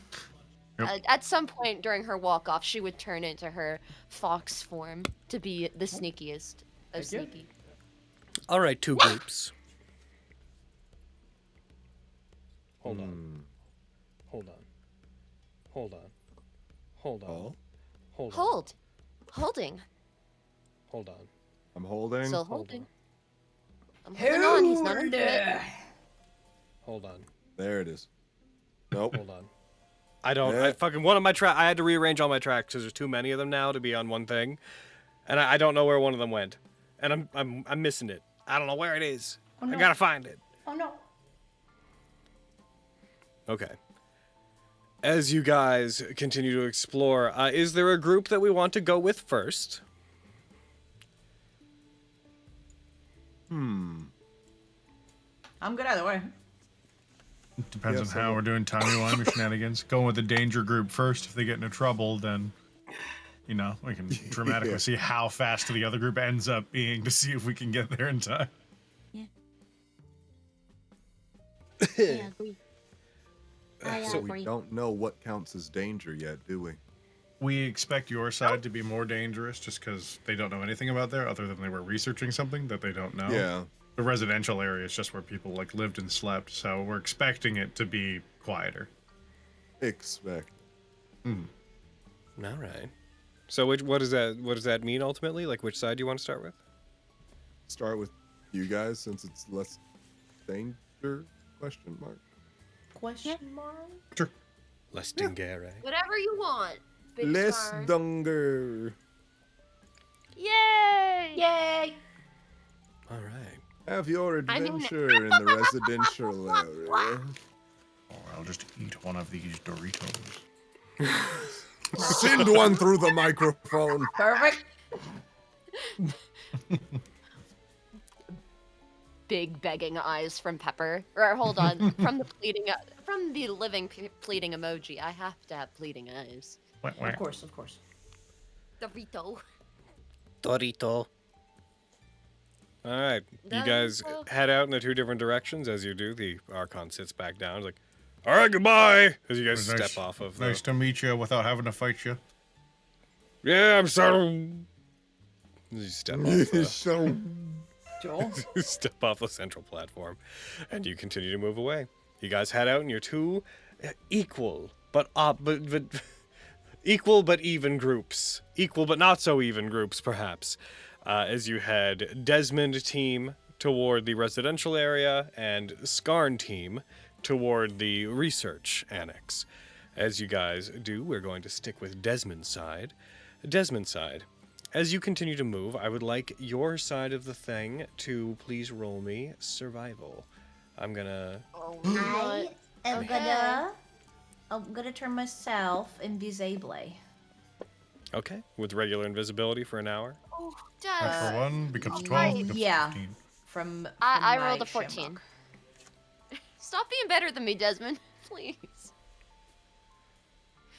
At some point during her walk off, she would turn into her fox form to be the sneakiest of Heck yeah. sneaky. All right, two groups. Hold on. Hold on. Hold on. Hold on. Oh, Hold on. Holding. Hold on. I'm holding. Still holding. I'm holding on. He's not into it. Hold on. There it is. Nope. Hold on. I don't. Yeah. I fucking one of my track. I had to rearrange all my tracks because there's too many of them now to be on one thing, and I don't know where one of them went, and I'm missing it. I don't know where it is. Oh, no. I gotta find it. Oh no. Okay. As you guys continue to explore, is there a group that we want to go with first? I'm good either way. Depends Yes, on how we're doing timey-wimey shenanigans. Going with the danger group first. If they get into trouble, then, you know, we can dramatically Yeah. see how fast the other group ends up being to see if we can get there in time. I agree. I So agree. we don't know what counts as danger yet, do we? We expect your side to be more dangerous just because they don't know anything about there other than they were researching something that they don't know. Yeah. The residential area is just where people like lived and slept, so we're expecting it to be quieter. Expect. All right. So what does that mean ultimately? Like, which side do you want to start with? Start with you guys since it's less danger? Question mark. Question mark? Sure. Less dingere. Whatever you want. Big Less Scar. dunger. Yay! Yay! All right. Have your I mean- adventure in the residential area. Or I'll just eat one of these Doritos. Send one through the microphone. Perfect. big begging eyes from Pepper. Or hold on, from the living pleading emoji. I have to have pleading eyes. Of course, of course. Dorito. Dorito. All right, you guys head out in the 2 different directions. As you do, the Archon sits back down. He's like, all right, goodbye. As you guys step off of Nice to meet you without having to fight you. Yeah, I'm sorry. You step off. Joel? Step off the central platform, and you continue to move away. You guys head out in your 2 equal but equal but even groups, equal but not so even groups, perhaps. As you head Desmond team toward the residential area and Skarn team toward the research annex. As you guys do, we're going to stick with Desmond's side. Desmond's side. As you continue to move, I would like your side of the thing to please roll me survival. I'm gonna... I am gonna turn myself invisible. Okay, with regular invisibility for an hour. Oh, Natural 1 becomes 12, becomes yeah. 15. From I my rolled a 14. shamrock. Stop being better than me, Desmond. Please.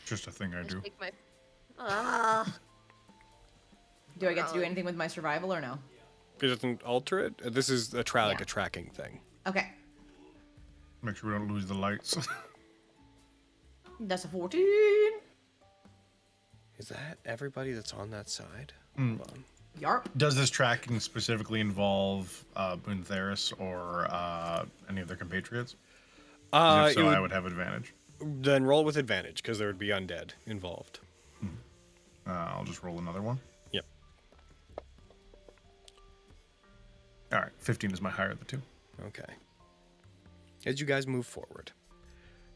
Just a thing I do. Take my... Do I get to do anything with my survival or no? It doesn't alter it? This is a like a tracking thing. Okay. Make sure we don't lose the lights. That's a 14. Is that everybody that's on that side? Hold on. Yarp. Does this tracking specifically involve Boontheris or any of their compatriots? If so, I would have advantage. Then roll with advantage, because there would be undead involved. I'll just roll another one. Yep. All right, 15 is my higher of the 2. Okay. As you guys move forward,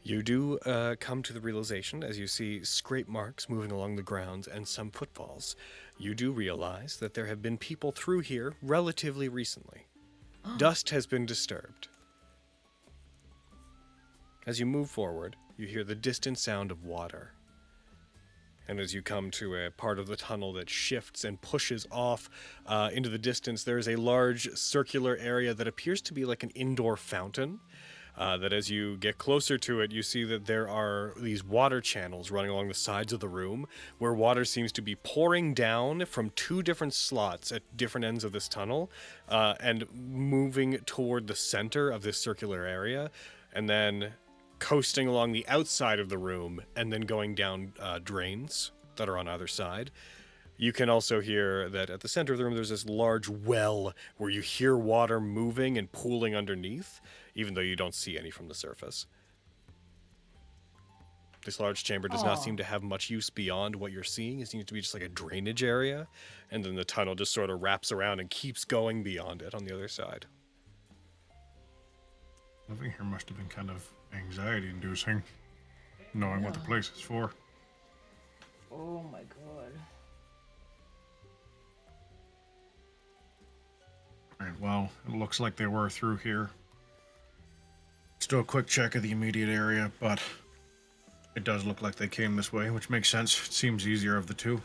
you do come to the realization, as you see scrape marks moving along the grounds and some footfalls, you do realize that there have been people through here relatively recently. Dust has been disturbed. As you move forward, you hear the distant sound of water. And as you come to a part of the tunnel that shifts and pushes off into the distance, there is a large circular area that appears to be like an indoor fountain. That as you get closer to it, you see that there are these water channels running along the sides of the room, where water seems to be pouring down from 2 different slots at different ends of this tunnel, and moving toward the center of this circular area, and then coasting along the outside of the room, and then going down drains that are on either side. You can also hear that at the center of the room there's this large well where you hear water moving and pooling underneath, even though you don't see any from the surface. This large chamber does not seem to have much use beyond what you're seeing. It seems to be just like a drainage area, and then the tunnel just sort of wraps around and keeps going beyond it on the other side. Living here must have been kind of anxiety-inducing, knowing what the place is for. Oh my god. Alright, well, it looks like they were through here. Let's do a quick check of the immediate area, but it does look like they came this way, which makes sense. It seems easier of the 2.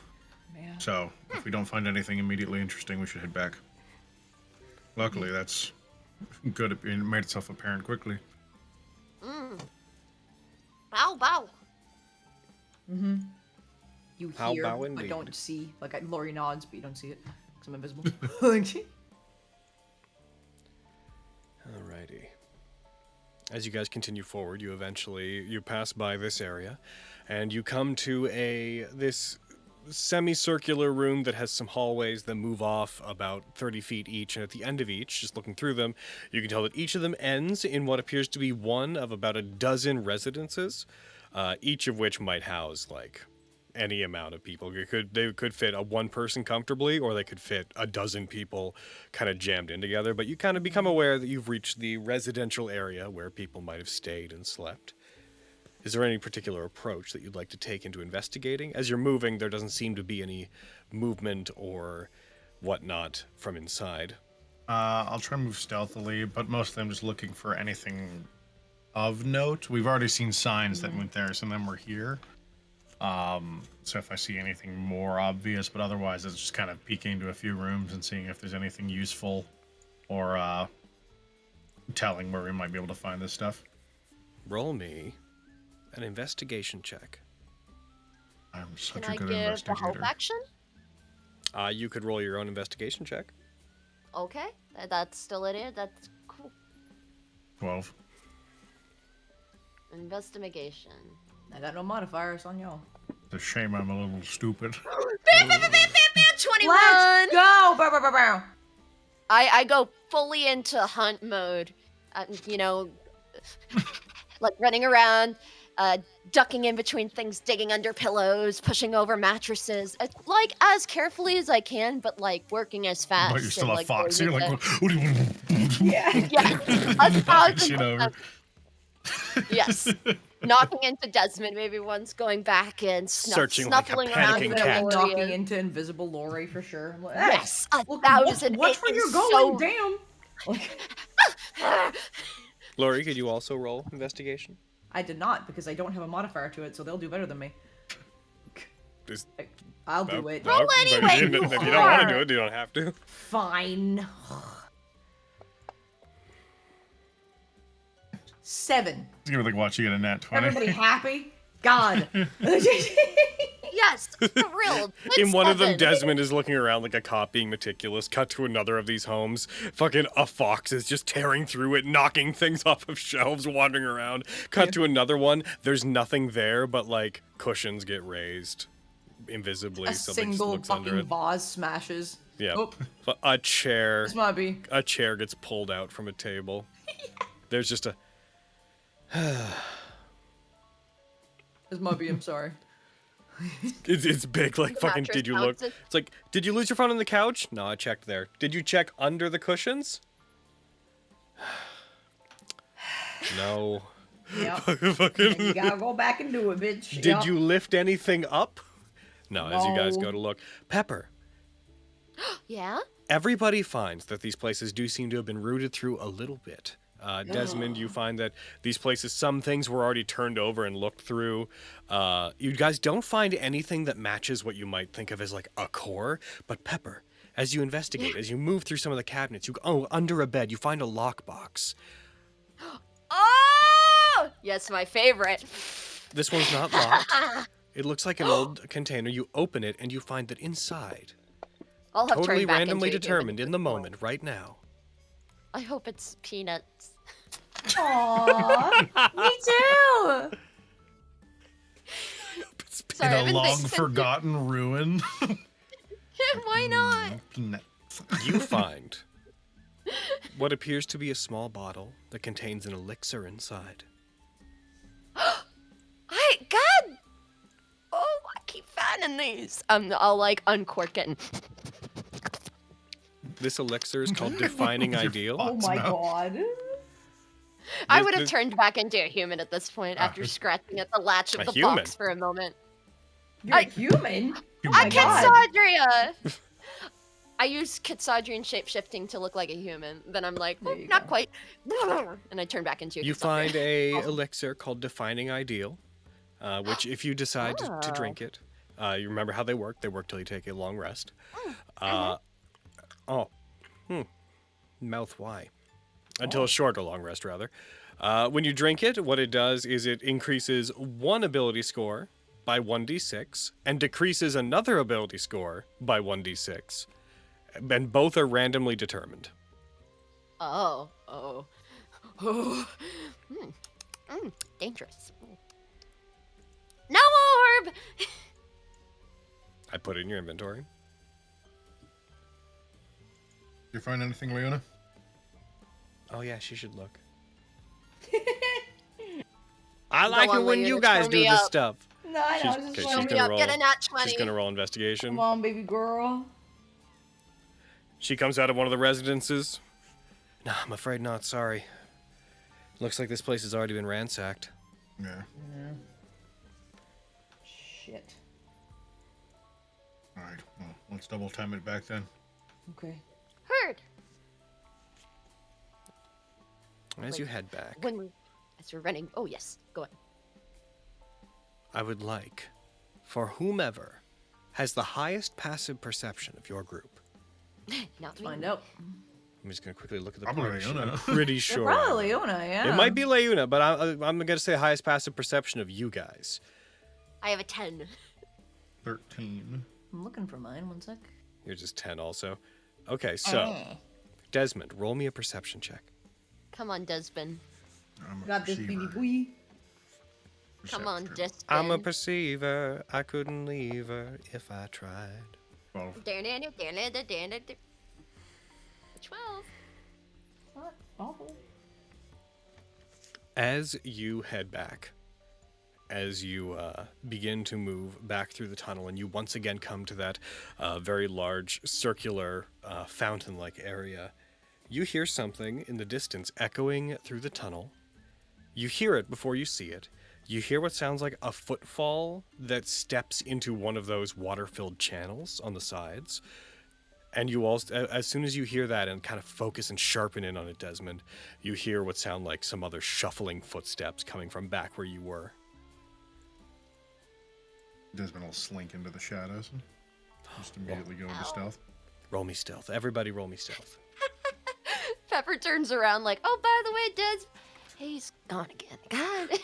Man. So, if we don't find anything immediately interesting, we should head back. Luckily, that's good. It made itself apparent quickly. Bow, bow. Mm-hmm. You How hear, bow but indeed. don't see. Like, Lori nods, but you don't see it, because I'm invisible. Alrighty. As you guys continue forward, you pass by this area, and you come to this semicircular room that has some hallways that move off about 30 feet each, and at the end of each, just looking through them, you can tell that each of them ends in what appears to be one of about a dozen residences, each of which might house, like, any amount of people. They could fit a 1 person comfortably, or they could fit a dozen people kind of jammed in together, but you kind of become aware that you've reached the residential area where people might have stayed and slept. Is there any particular approach that you'd like to take into investigating? As you're moving, there doesn't seem to be any movement or whatnot from inside. I'll try and move stealthily, but mostly I'm just looking for anything of note. We've already seen signs that went there, some of them were here. So if I see anything more obvious, but otherwise it's just kind of peeking into a few rooms and seeing if there's anything useful or telling where we might be able to find this stuff. Roll me an investigation check. I'm Can such I a good give the investigator. help action? You could roll your own investigation check. Okay, that's still it. That's cool. 12. Investigation. I got no modifiers on y'all. It's a shame I'm a little stupid. 21! Let's go! Bow, bow, bow, bow. I go fully into hunt mode. You know, like running around, ducking in between things, digging under pillows, pushing over mattresses, like as carefully as I can, but like working as fast. But you're still and, a like, fox. going You're like, into- what do you Yeah. yeah, Shit over. yes, knocking into Desmond maybe once, going back and Searching like a snuffling around panicking where cat. Lori Knocking is. into invisible Lori for sure. I'm like, Yes, hey, a look, thousand. Watch where It you're is going. so- Damn. Like, Lori, could you also roll investigation? I did not because I don't have a modifier to it, so they'll do better than me. Is- I'll do it. Roll anyway, If you you don't want to are. do it, you don't have to. Fine. 7. It's gonna be like watching you get a nat 20. Everybody happy? God. Yes, thrilled. In one of them, Seven. Desmond is looking around like a cop being meticulous. Cut to another of these homes. Fucking a fox is just tearing through it, knocking things off of shelves, wandering around. Cut to another one. There's nothing there, but like cushions get raised invisibly. A Something just single looks under fucking it. vase smashes. Yeah. Oh, A chair. this might be. A chair gets pulled out from a table. There's just a. This might be. I'm sorry. It's big, like The fucking. mattress Did you look? bounces. It's like, did you lose your phone on the couch? No, I checked there. Did you check under the cushions? No. Yep. Fucking- You gotta go back and do it, bitch. Did Yep. you lift anything up? No, as you guys No. go to look. Pepper, Yeah. everybody finds that these places do seem to have been rooted through a little bit. Desmond, you find that these places, some things were already turned over and looked through. You guys don't find anything that matches what you might think of as like a core. But Pepper, as you investigate, as you move through some of the cabinets, you go, oh, under a bed, you find a lockbox. Oh! Yes, my favorite. This one's not locked. It looks like an old container. You open it and you find that inside, I'll have totally turned back randomly into a human determined at in the this point. moment, right now. I hope it's peanuts. Aww. Me too. Sorry, In I've a been long thinking- forgotten ruin. Why not? Peanuts. You find what appears to be a small bottle that contains an elixir inside. God! Oh, I keep finding these. I'll like uncork it and This elixir is called Defining Ideal. Oh my Smell. god. I This- would have this- turned back into a human at this point after scratching at the latch of A the human? box for a moment. You're a human? I my God. Kitsadria! I use Kitsadrian shapeshifting to look like a human. Then I'm like, There "Oh, you not go. quite. And I turn back into a You Kitsadrian. find a elixir called Defining Ideal, which if you decide to Oh. drink it, you remember how they work. They work till you take a long rest. Mouth why? Until a short or long rest, rather. When you drink it, what it does is it increases one ability score by 1d6 and decreases another ability score by 1d6. And both are randomly determined. Oh. Dangerous. No orb! I put it in your inventory. You find anything, Leona? Oh yeah, she should look. I like on, it when Leona, you guys show do me this up. stuff. No, I know. She's- Just okay, show she's me gonna up. roll. Get a nat 20. She's gonna roll investigation. Come on, baby girl. She comes out of one of the residences. No, I'm afraid not. Sorry. Looks like this place has already been ransacked. Yeah. Shit. All right. Well, let's double time it back then. Okay. Heard. As you head back, As we're running. Oh, yes. Go on. I would like for whomever has the highest passive perception of your group, Not Find me. out. I'm just gonna quickly look at the Probably party sheet. Leona. I'm pretty They're sure. probably Leona, yeah. It might be Leuna, but I'm gonna say highest passive perception of you guys. I have a 10. 13. I'm looking for mine. One sec. You're just 10 also. Okay, so Desmond, roll me a perception check. Come on, Desmond. I'm a Got this perceiver. baby boy. Come on, Perceptor. Desmond. I'm a perceiver. I couldn't leave her if I tried. 12. 12. Not awful. As you head back, as you begin to move back through the tunnel, and you once again come to that very large circular fountain-like area, you hear something in the distance echoing through the tunnel. You hear it before you see it. You hear what sounds like a footfall that steps into one of those water-filled channels on the sides. And you all, as soon as you hear that and kind of focus and sharpen in on it, Desmond, you hear what sound like some other shuffling footsteps coming from back where you were. Desmond will slink into the shadows and just immediately go into stealth. Roll me stealth. Everybody roll me stealth. Pepper turns around like, oh, by the way, Des, he's gone again. God.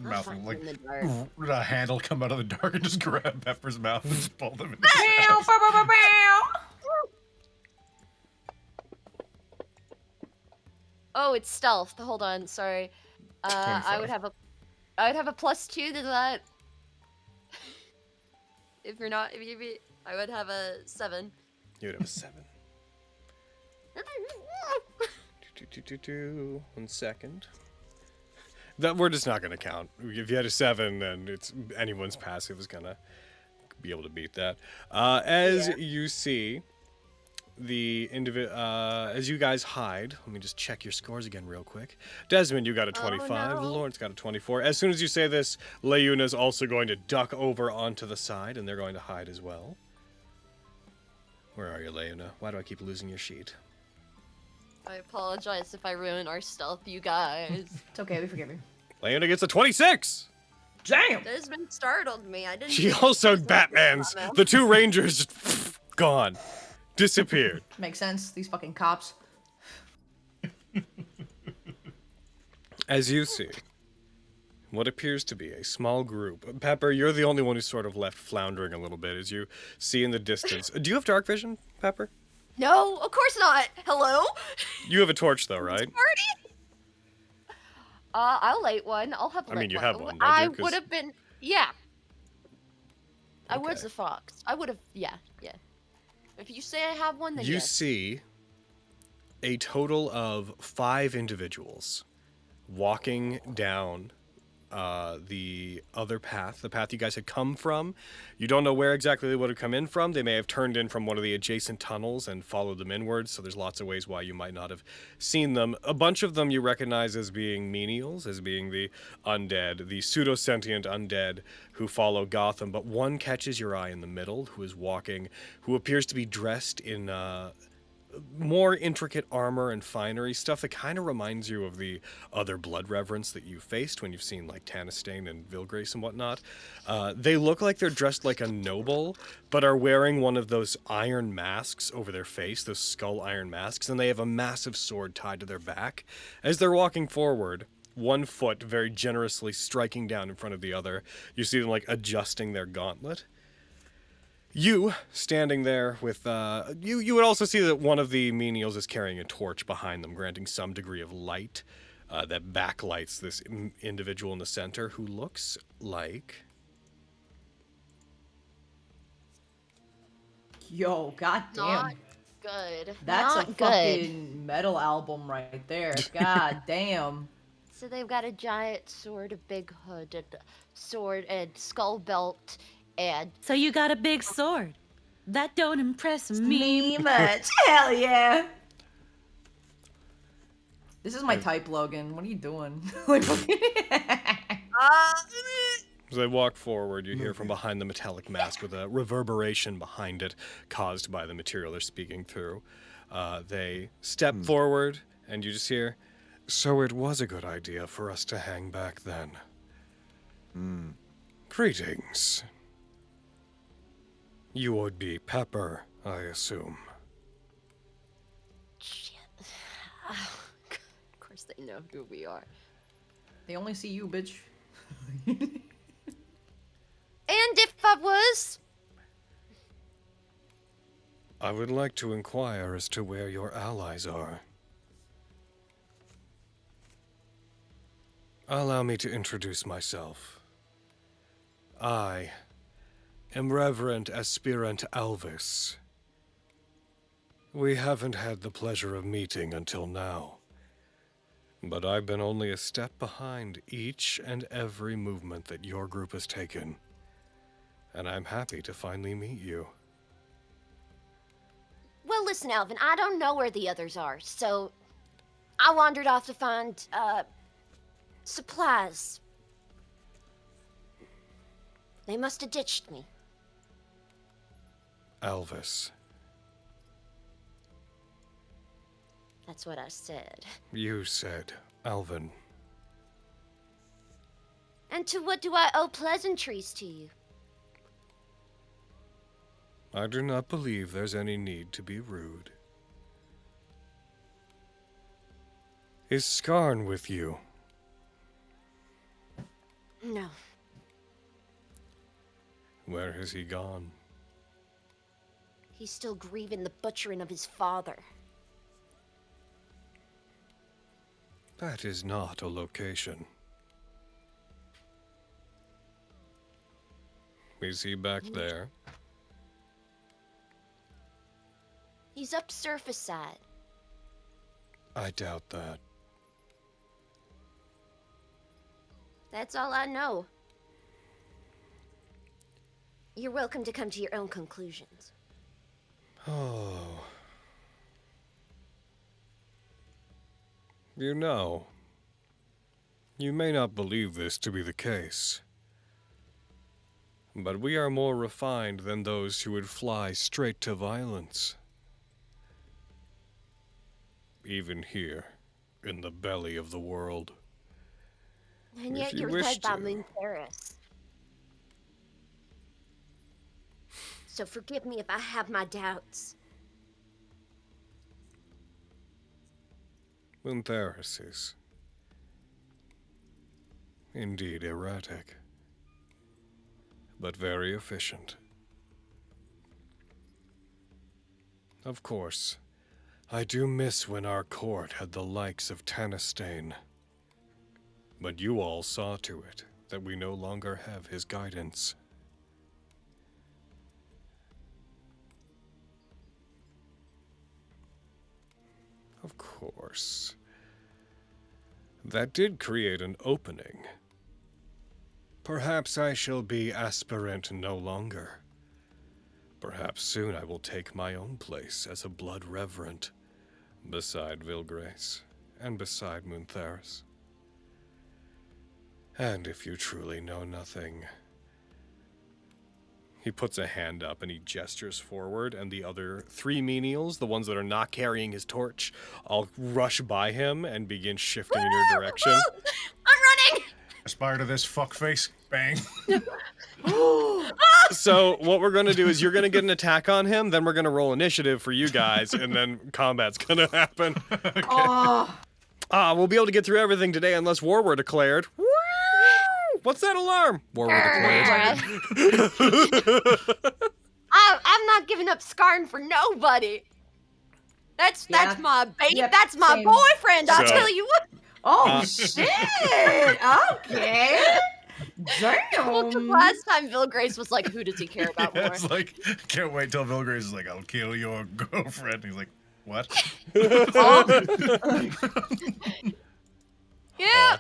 Mouth will like In the dark. a hand will come out of the dark and just grab Pepper's mouth and just pull them into the Bow, shadows. bow, bow, bow, bow. Oh, it's stealth. Hold on, sorry. I would 25. have a +2 to that. If I would have a 7. You would have a 7. 1 second. That we're just not gonna count. If you had a 7, then it's anyone's passive is gonna be able to beat that. As you see the as you guys hide, let me just check your scores again real quick. Desmond, you got a 25. no. Lawrence got a 24. As soon as you say this, Leuna's also going to duck over onto the side, and they're going to hide as well. Where are you, Leuna? Why do I keep losing your sheet? I apologize if I ruin our stealth, you guys. It's okay, we forgive you. Leuna gets a 26! Damn! Desmond startled me. I didn't. She think also this was Batman's. Batman. The two Rangers just gone. Disappeared. Makes sense. These fucking cops. As you see, what appears to be a small group. Pepper, you're the only one who's sort of left floundering a little bit as you see in the distance. Do you have dark vision, Pepper? No, of course not. Hello? You have a torch though, right? Party? I'll light one. I'll have. I mean, lit you one. have one, don't I you? 'Cause- would have been. Yeah. I was Okay. the fox. I would have. Yeah. If you say I have one, then You yes. see a total of 5 individuals walking down the other path, the path you guys had come from. You don't know where exactly they would have come in from. They may have turned in from one of the adjacent tunnels and followed them inwards, so there's lots of ways why you might not have seen them. A bunch of them you recognize as being menials, as being the undead, the pseudo-sentient undead who follow Gotham, but one catches your eye in the middle, who is walking, who appears to be dressed in more intricate armor and finery, stuff that kind of reminds you of the other blood reverence that you faced when you've seen like Tanistane and Vilgrace and whatnot. They look like they're dressed like a noble, but are wearing one of those iron masks over their face, those skull iron masks, and they have a massive sword tied to their back. As they're walking forward, one foot very generously striking down in front of the other, you see them like adjusting their gauntlet. You, standing there with, you would also see that one of the menials is carrying a torch behind them, granting some degree of light that backlights this individual in the center who looks like... Yo, goddamn. Not good. That's not a good. fucking metal album right there. God damn. So they've got a giant sword, a big hood, and sword and skull belt, and So you got a big sword. That don't impress me. Me much. Hell yeah. This is my type, Logan. What are you doing? Like, As they walk forward, you hear from behind the metallic mask with a reverberation behind it caused by the material they're speaking through. They step forward, and you just hear, "So it was a good idea for us to hang back then. Greetings. You would be Pepper, I assume." Of course they know who we are. They only see you, bitch. And if I was... I would like to inquire as to where your allies are. Allow me to introduce myself. I am Reverend Aspirant Alvis. We haven't had the pleasure of meeting until now, but I've been only a step behind each and every movement that your group has taken, and I'm happy to finally meet you. Well, listen, Alvin, I don't know where the others are, so I wandered off to find, supplies. They must have ditched me. Alvis, That's what I said. you said Alvin. And to what do I owe pleasantries to you? I do not believe there's any need to be rude. Is Skarn with you? No. Where has he gone? He's still grieving the butchering of his father. That is not a location. Is he back there? He's up surface side. I doubt that. That's all I know. You're welcome to come to your own conclusions. Oh. You know, you may not believe this to be the case, but we are more refined than those who would fly straight to violence. Even here, in the belly of the world. And If yet you you're wish led by to. Moon Paris. So forgive me if I have my doubts. Muntharis is indeed erratic, but very efficient. Of course, I do miss when our court had the likes of Tanistane, but you all saw to it that we no longer have his guidance. Of course. That did create an opening. Perhaps I shall be aspirant no longer. Perhaps soon I will take my own place as a blood reverend, beside Vilgrace and beside Muntharis. And if you truly know nothing... He puts a hand up and he gestures forward, and the other 3 menials, the ones that are not carrying his torch, all rush by him and begin shifting in your direction. I'm running! Aspire to this fuckface. Bang. So what we're going to do is you're going to get an attack on him, then we're going to roll initiative for you guys, and then combat's going to happen. Oh, We'll be able to get through everything today unless war were declared. Woo! What's that alarm? War were declared. I'm not giving up Skarn for nobody. That's my babe. Yep, That's my same. boyfriend. I'll So- tell you what. oh shit! Okay. Damn. Well, 'cause last time Vilgrace was like, who does he care about more? It's like, can't wait till Vilgrace is like, I'll kill your girlfriend. He's like, what? Yeah.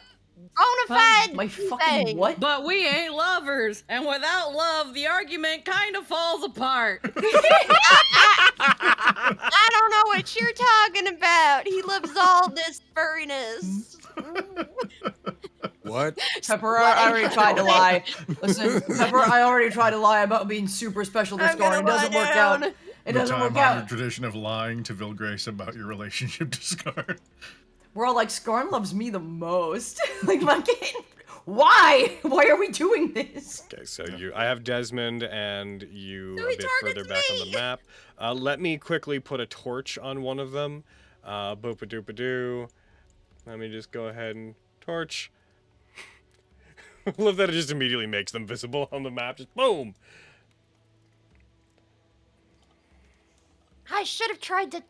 Bonafide. My fucking thing. what? But we ain't lovers, and without love, the argument kind of falls apart. I don't know what you're talking about. He loves all this furriness. What? Pepper, I already tried to lie. Listen, Pepper, I already tried to lie about being super special this I'm gonna Skarn. It doesn't lie work down. out. It The doesn't work time-honored out. tradition of lying to Vilgrace about your relationship to Scar. We're all like, Skarn loves me the most. Like, fucking, why? Why are we doing this? Okay, so I have Desmond and you So a he bit further targets back on the me. map. Let me quickly put a torch on one of them. Boop-a-doop-a-doo. Let me just go ahead and torch. I love that it just immediately makes them visible on the map. Just boom. I should have tried to.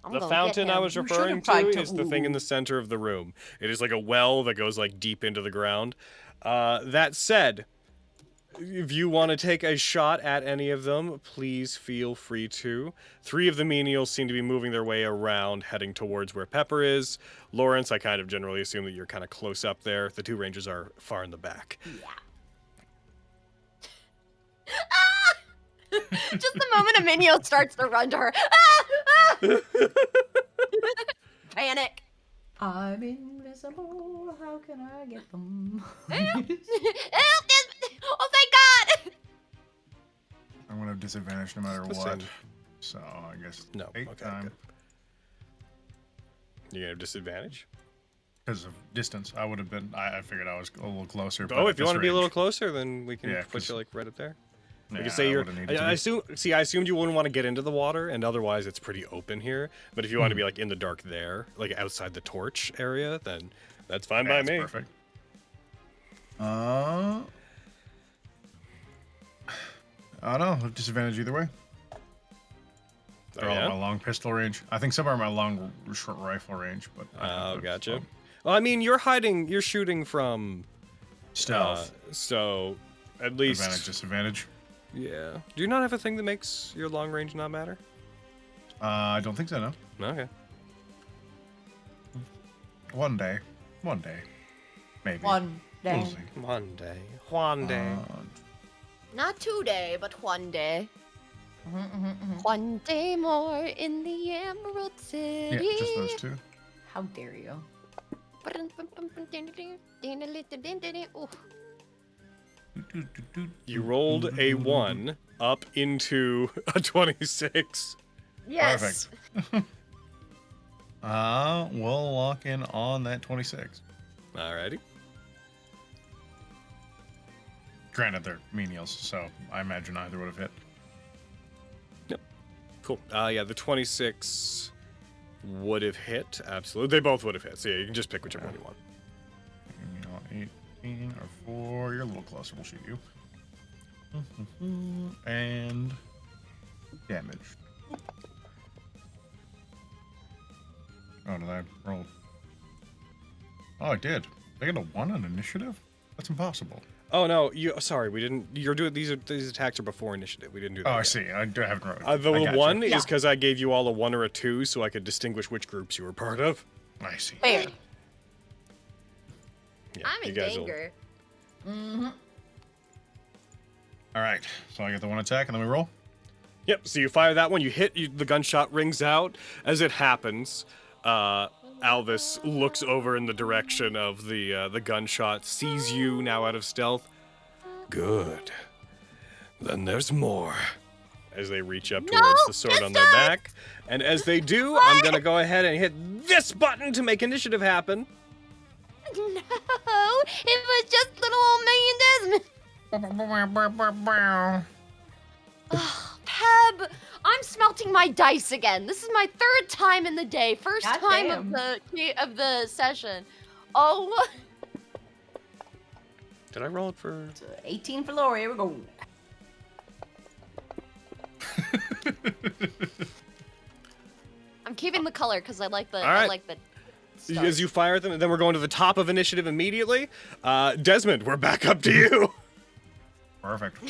I'm The gonna fountain get I him. was You should referring have tried to to- is the thing in the center of the room. It is like a well that goes like deep into the ground. That said, if you want to take a shot at any of them, please feel free to. 3 of the menials seem to be moving their way around, heading towards where Pepper is. Lawrence, I kind of generally assume that you're kind of close up there. The 2 rangers are far in the back. Just the moment a minion starts to run to her. Panic. I'm invisible. How can I get them? Help! Oh, thank God! I'm gonna have disadvantage no matter The what. same. So I guess No, 8 okay, time. good. You gonna have disadvantage? Because of distance. I would have been. I figured I was a little closer. Oh, if you want to be a little closer. closer, then we can Yeah, put 'cause- you like right up there. Yeah, You can say I you're. would've needed to I be. assume. See, I assumed you wouldn't want to get into the water, and otherwise it's pretty open here. But if you want Hmm. to be like in the dark there, like outside the torch area, then that's fine Yeah, by that's me. perfect. I don't know. Disadvantage either way. Oh, They're all yeah? at my long pistol range. I think some are my long short rifle range, but Oh, gotcha. Well, I mean, you're hiding. You're shooting from. Stealth. So, at least. Advantage, disadvantage. Yeah. Do you not have a thing that makes your long range not matter? I don't think so. No. Okay. One day. Maybe. One day. We'll see. One day. One day. Not today, but one day. Mm-hmm. One day more in the Emerald Yeah, City. just those 2. How dare you? Ooh. You rolled a 1 up into a 26. Yes. Perfect. We'll lock in on that 26. Alrighty. Granted, they're menials, so I imagine either would have hit. Cool. Yeah, the 26 would have hit. Absolutely. They both would have hit. So yeah, you can just pick whichever one you want. You know, 18 or 4. You're a little closer. We'll shoot you. And damage. Oh, did I roll? Oh, I did. They get a 1 on initiative? That's impossible. Oh no, sorry, we didn't. You're doing these attacks are before initiative. We didn't do that. Oh, I yet. see. I haven't rolled. The I gotcha. 1 is Yeah. because I gave you all a 1 or a 2, so I could distinguish which groups you were part of. I see. Fair. Yeah, I'm you in guys will- danger. Mm-hmm. All right. So I get the 1 attack, and then we roll. Yep. So you fire that one. You hit. The gunshot rings out. As it happens, Alvis looks over in the direction of the gunshot, sees you now out of stealth. Good. Then there's more. As they reach up towards the sword on their back, and as they do, I'm gonna go ahead and hit this button to make initiative happen. No, it was just little old Million Desmond. Oh, Peb, I'm smelting my dice again. This is my 3rd time in the day. First God time damn. of the session. Oh, Did I roll it for? 18 for Laura. Here we go. I'm keeping the color because I like the All right. I like the. stuff. As you fire them, and then we're going to the top of initiative immediately. Desmond, we're back up to you. Perfect.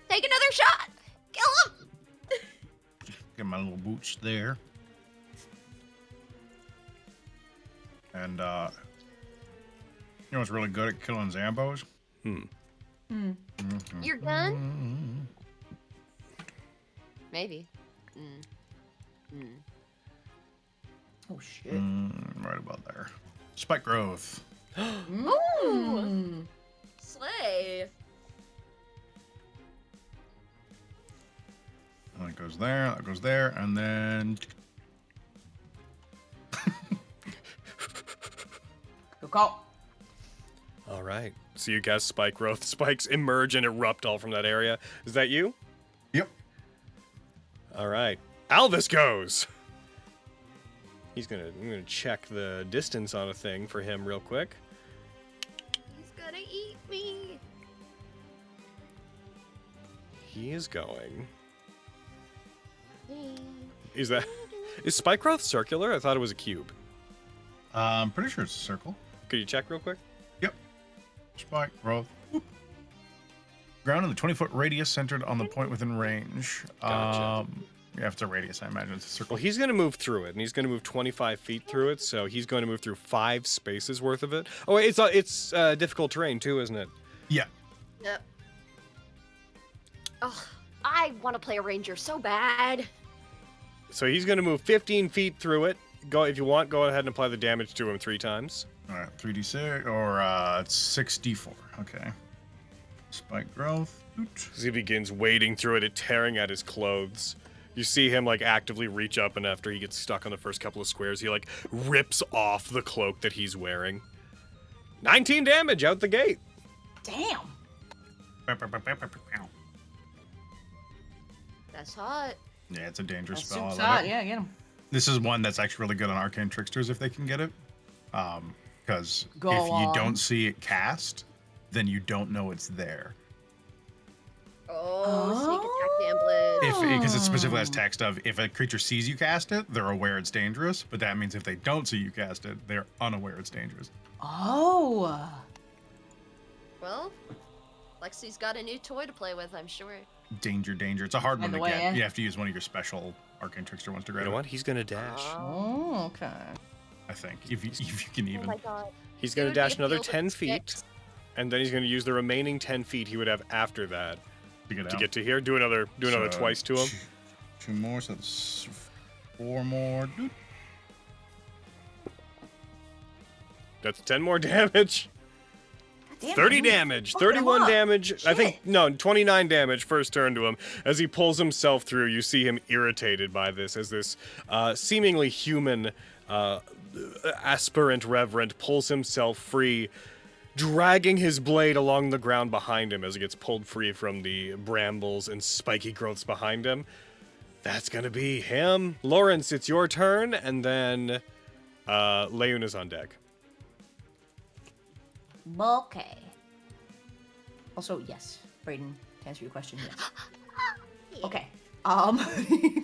Take another shot. Kill him. Get my little boots there. And you know what's really good at killing Zambos? Your gun? Maybe. Oh shit. Right about there. Spike growth. Ooh. Slay. And that goes there, that goes there, and then Good call. All right. So you guys spike growth. Spikes emerge and erupt all from that area. Is that you? yep. All right. Alvis goes. I'm gonna check the distance on a thing for him real quick. He's gonna eat me. He is going. Is spike growth circular? I thought it was a cube. I'm pretty sure it's a circle. Could you check real quick? Yep. Spike growth. Whoop. Ground in the 20-foot radius centered on the point within range. Gotcha. Yeah, if it's a radius, I imagine it's a circle. Well, he's going to move through it, and he's going to move 25 feet through it, so he's going to move through 5 spaces worth of it. Oh, wait, it's difficult terrain, too, isn't it? Yeah. Yep. Oh, I want to play a ranger so bad. So he's going to move 15 feet through it. If you want, go ahead and apply the damage to him 3 times. All right, 3d6, or it's 6d4. Okay. Spike growth. Oot. As he begins wading through it, tearing at his clothes. You see him, like, actively reach up, and after he gets stuck on the first couple of squares, he, like, rips off the cloak that he's wearing. 19 damage out the gate. Damn. That's hot. Yeah, it's a dangerous That's spell. I super love hot. it. Yeah, get him. This is one that's actually really good on Arcane Tricksters if they can get it. Because if Go you on. don't see it cast, then you don't know it's there. Oh, sneak attack damage. Because it specifically has text of, if a creature sees you cast it, they're aware it's dangerous. But that means if they don't see you cast it, they're unaware it's dangerous. Oh. Well, Lexi's got a new toy to play with, I'm sure. Danger, danger. It's a hard By one the to way, get. eh? You have to use one of your special Arcane Trickster ones to grab You know it, what? He's going to dash. Oh, okay. I think. If you can Oh even. my god. He's going to It would be dash a another field of 10 feet, sticks. and then he's going to use the remaining 10 feet he would have after that to get to out. get to here. Do another So, twice to him. Two more, so that's 4 more. Doot. That's 10 more damage. Damn, 30 dude. damage, Fuck him 31 up. damage. I think, Shit. no, 29 damage first turn to him. As he pulls himself through, you see him irritated by this, as this seemingly human aspirant reverend pulls himself free, dragging his blade along the ground behind him as he gets pulled free from the brambles and spiky growths behind him. That's gonna be him. Lawrence, it's your turn, and then Leon is on deck. Okay. Also, yes, Braden, to answer your question, yes. Okay.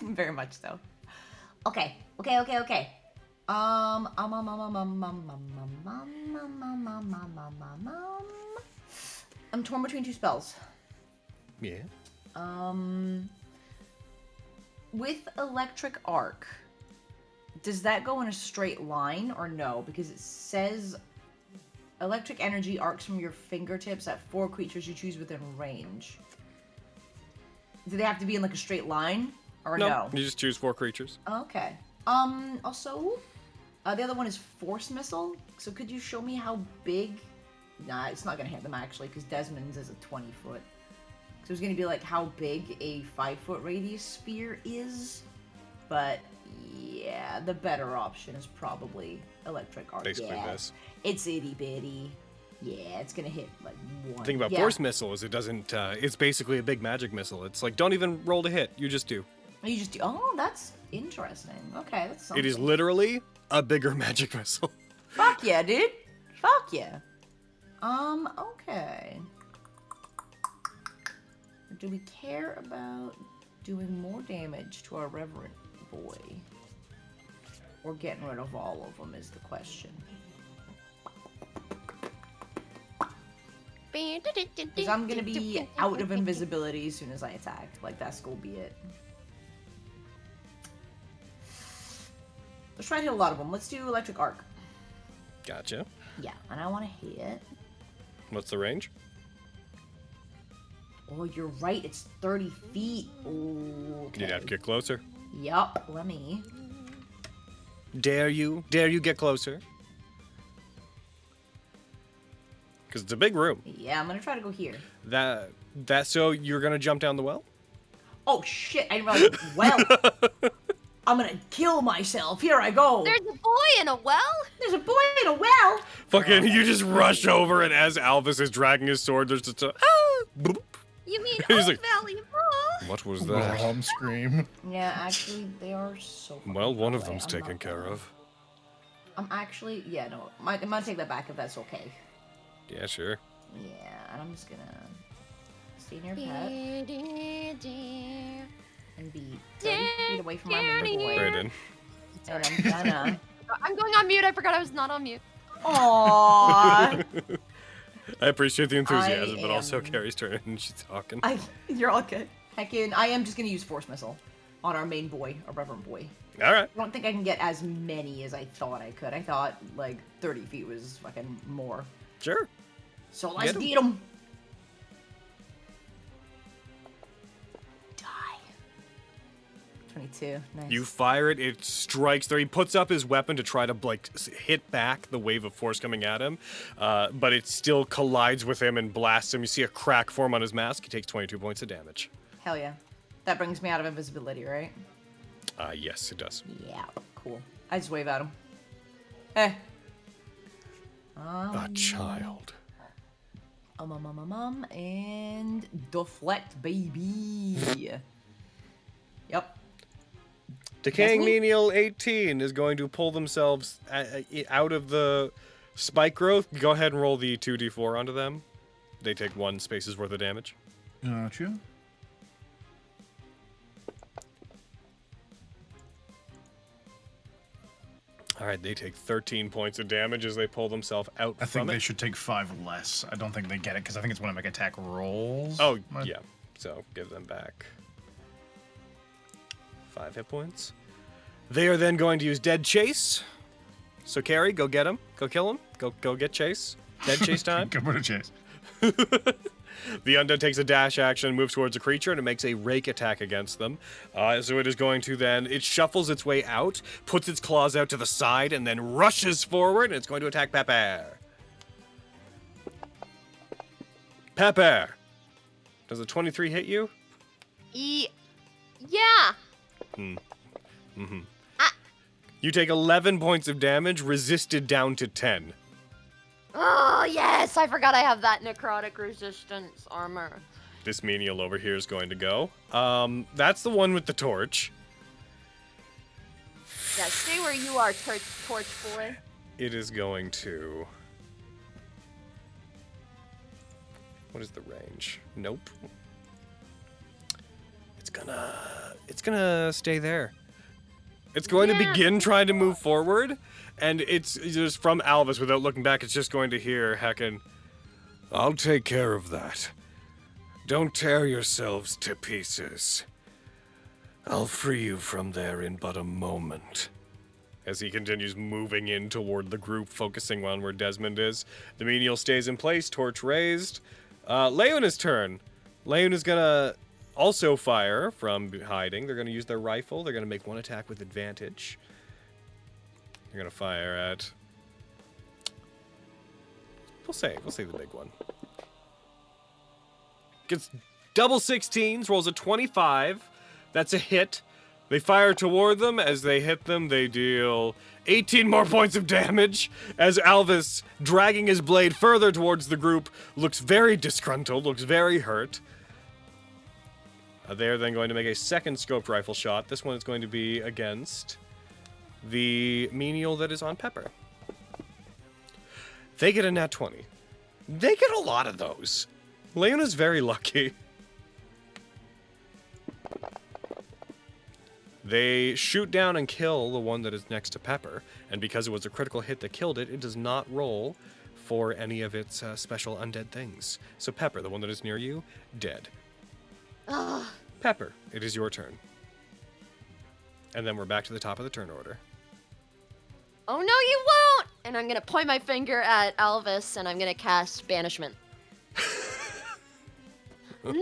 Very much so. Okay. I'm torn between 2 spells. Yeah. With Electric Arc, does that go in a straight line or no? Because it says electric energy arcs from your fingertips at 4 creatures you choose within range. Do they have to be in like a straight line or no? You just choose 4 creatures. Okay. Also, the other one is Force Missile. So could you show me how big? Nah, it's not gonna hit them actually, because Desmond's is a 20-foot. So it's gonna be like how big a 5-foot radius sphere is. But yeah, the better option is probably Electric Arc. Basically yeah. this. It's itty bitty. Yeah, it's gonna hit like 1. The thing about yeah. Force Missile is it doesn't, it's basically a big magic missile. It's like, don't even roll to hit, you just do. You just do. Oh, that's interesting. Okay, that's something. It is literally a bigger magic missile. Fuck yeah, dude. Fuck yeah. Okay. Do we care about doing more damage to our Reverend Boy? Or getting rid of all of them is the question. Because I'm gonna be out of invisibility as soon as I attack. Like, that's gonna be it. Let's try to hit a lot of them. Let's do Electric Arc. Gotcha. Yeah, and I want to hit. What's the range? Oh, you're right. It's 30 feet. Ooh, okay. You'd have to get closer. Yup. Let me. Dare you get closer? Because it's a big room. Yeah, I'm gonna try to go here. So you're gonna jump down the well? Oh shit! I didn't realize. Well, I'm gonna kill myself. Here I go. There's a boy in a well? There's a boy in a well. Fucking, you just rush over, and as Alvis is dragging his sword, there's just a boop. You mean He's Old like, Valley Mall? What was that? Scream. Yeah, actually, they are so. Well, one of far away. them's I'm taken not care gonna- of. I'm actually, yeah, no, I'm gonna take that back if that's okay. Yeah, sure. Yeah, and I'm just gonna stay near Pet and be 30 feet away from our main boy. Braden. And I'm gonna. I'm going on mute. I forgot I was not on mute. Aww. I appreciate the enthusiasm, I but also am- Carrie's turn and she's talking. You're all good. Heckin', I am just gonna use Force Missile on our main boy, our Reverend boy. All right. I don't think I can get as many as I thought I could. I thought like 30 feet was fucking more. Sure. So let's Get 'em. get him. Die. 22. Nice. You fire it, it strikes there. He puts up his weapon to try to like hit back the wave of force coming at him, but it still collides with him and blasts him. You see a crack form on his mask. He takes 22 points of damage. Hell yeah. That brings me out of invisibility, right? Yes, it does. Yeah. Cool. I just wave at him. Hey. A child. And deflect, baby. Yep. Decaying That's me? Menial 18 is going to pull themselves out of the spike growth. Go ahead and roll the 2d4 onto them. They take 1 space's worth of damage. Gotcha. All right, they take 13 points of damage as they pull themselves out I from think it. they should take 5 less. I don't think they get it because I think it's when I make attack rolls. Oh, But- yeah. So give them back 5 hit points. They are then going to use Dead Chase. So Carrie, go get him. Go kill him. Go get Chase. Dead Chase time. Go put a chase. The undead takes a dash action, moves towards the creature, and it makes a rake attack against them. So it is going to then, it shuffles its way out, puts its claws out to the side, and then rushes forward, and it's going to attack Pepper. Pepper! Does a 23 hit you? Yeah. You take 11 points of damage, resisted down to 10. Oh, yes. I forgot I have that necrotic resistance armor. This menial over here is going to go. That's the one with the torch. Yeah, stay where you are, torch boy. It is going to... What is the range? Nope. It's gonna stay there. It's going to begin trying to move forward, and it's just from Alvis without looking back. It's just going to hear heckin', I'll take care of that. Don't tear yourselves to pieces. I'll free you from there in but a moment. As he continues moving in toward the group, focusing on where Desmond is. The menial stays in place, torch raised. Leona's turn. Leon is gonna also fire from hiding. They're gonna use their rifle. They're gonna make 1 attack with advantage. They're gonna fire at... We'll say the big one. Gets double 16s, rolls a 25. That's a hit. They fire toward them. As they hit them, they deal 18 more points of damage. As Alvis, dragging his blade further towards the group, looks very disgruntled, looks very hurt. They are then going to make a second scoped rifle shot. This one is going to be against the menial that is on Pepper. They get a nat 20. They get a lot of those. Leona's very lucky. They shoot down and kill the one that is next to Pepper, and because it was a critical hit that killed it, it does not roll for any of its special undead things. So Pepper, the one that is near you, dead. Ugh. Pepper, it is your turn. And then we're back to the top of the turn order. Oh, no, you won't! And I'm gonna point my finger at Alvis, and I'm gonna cast Banishment. Nope!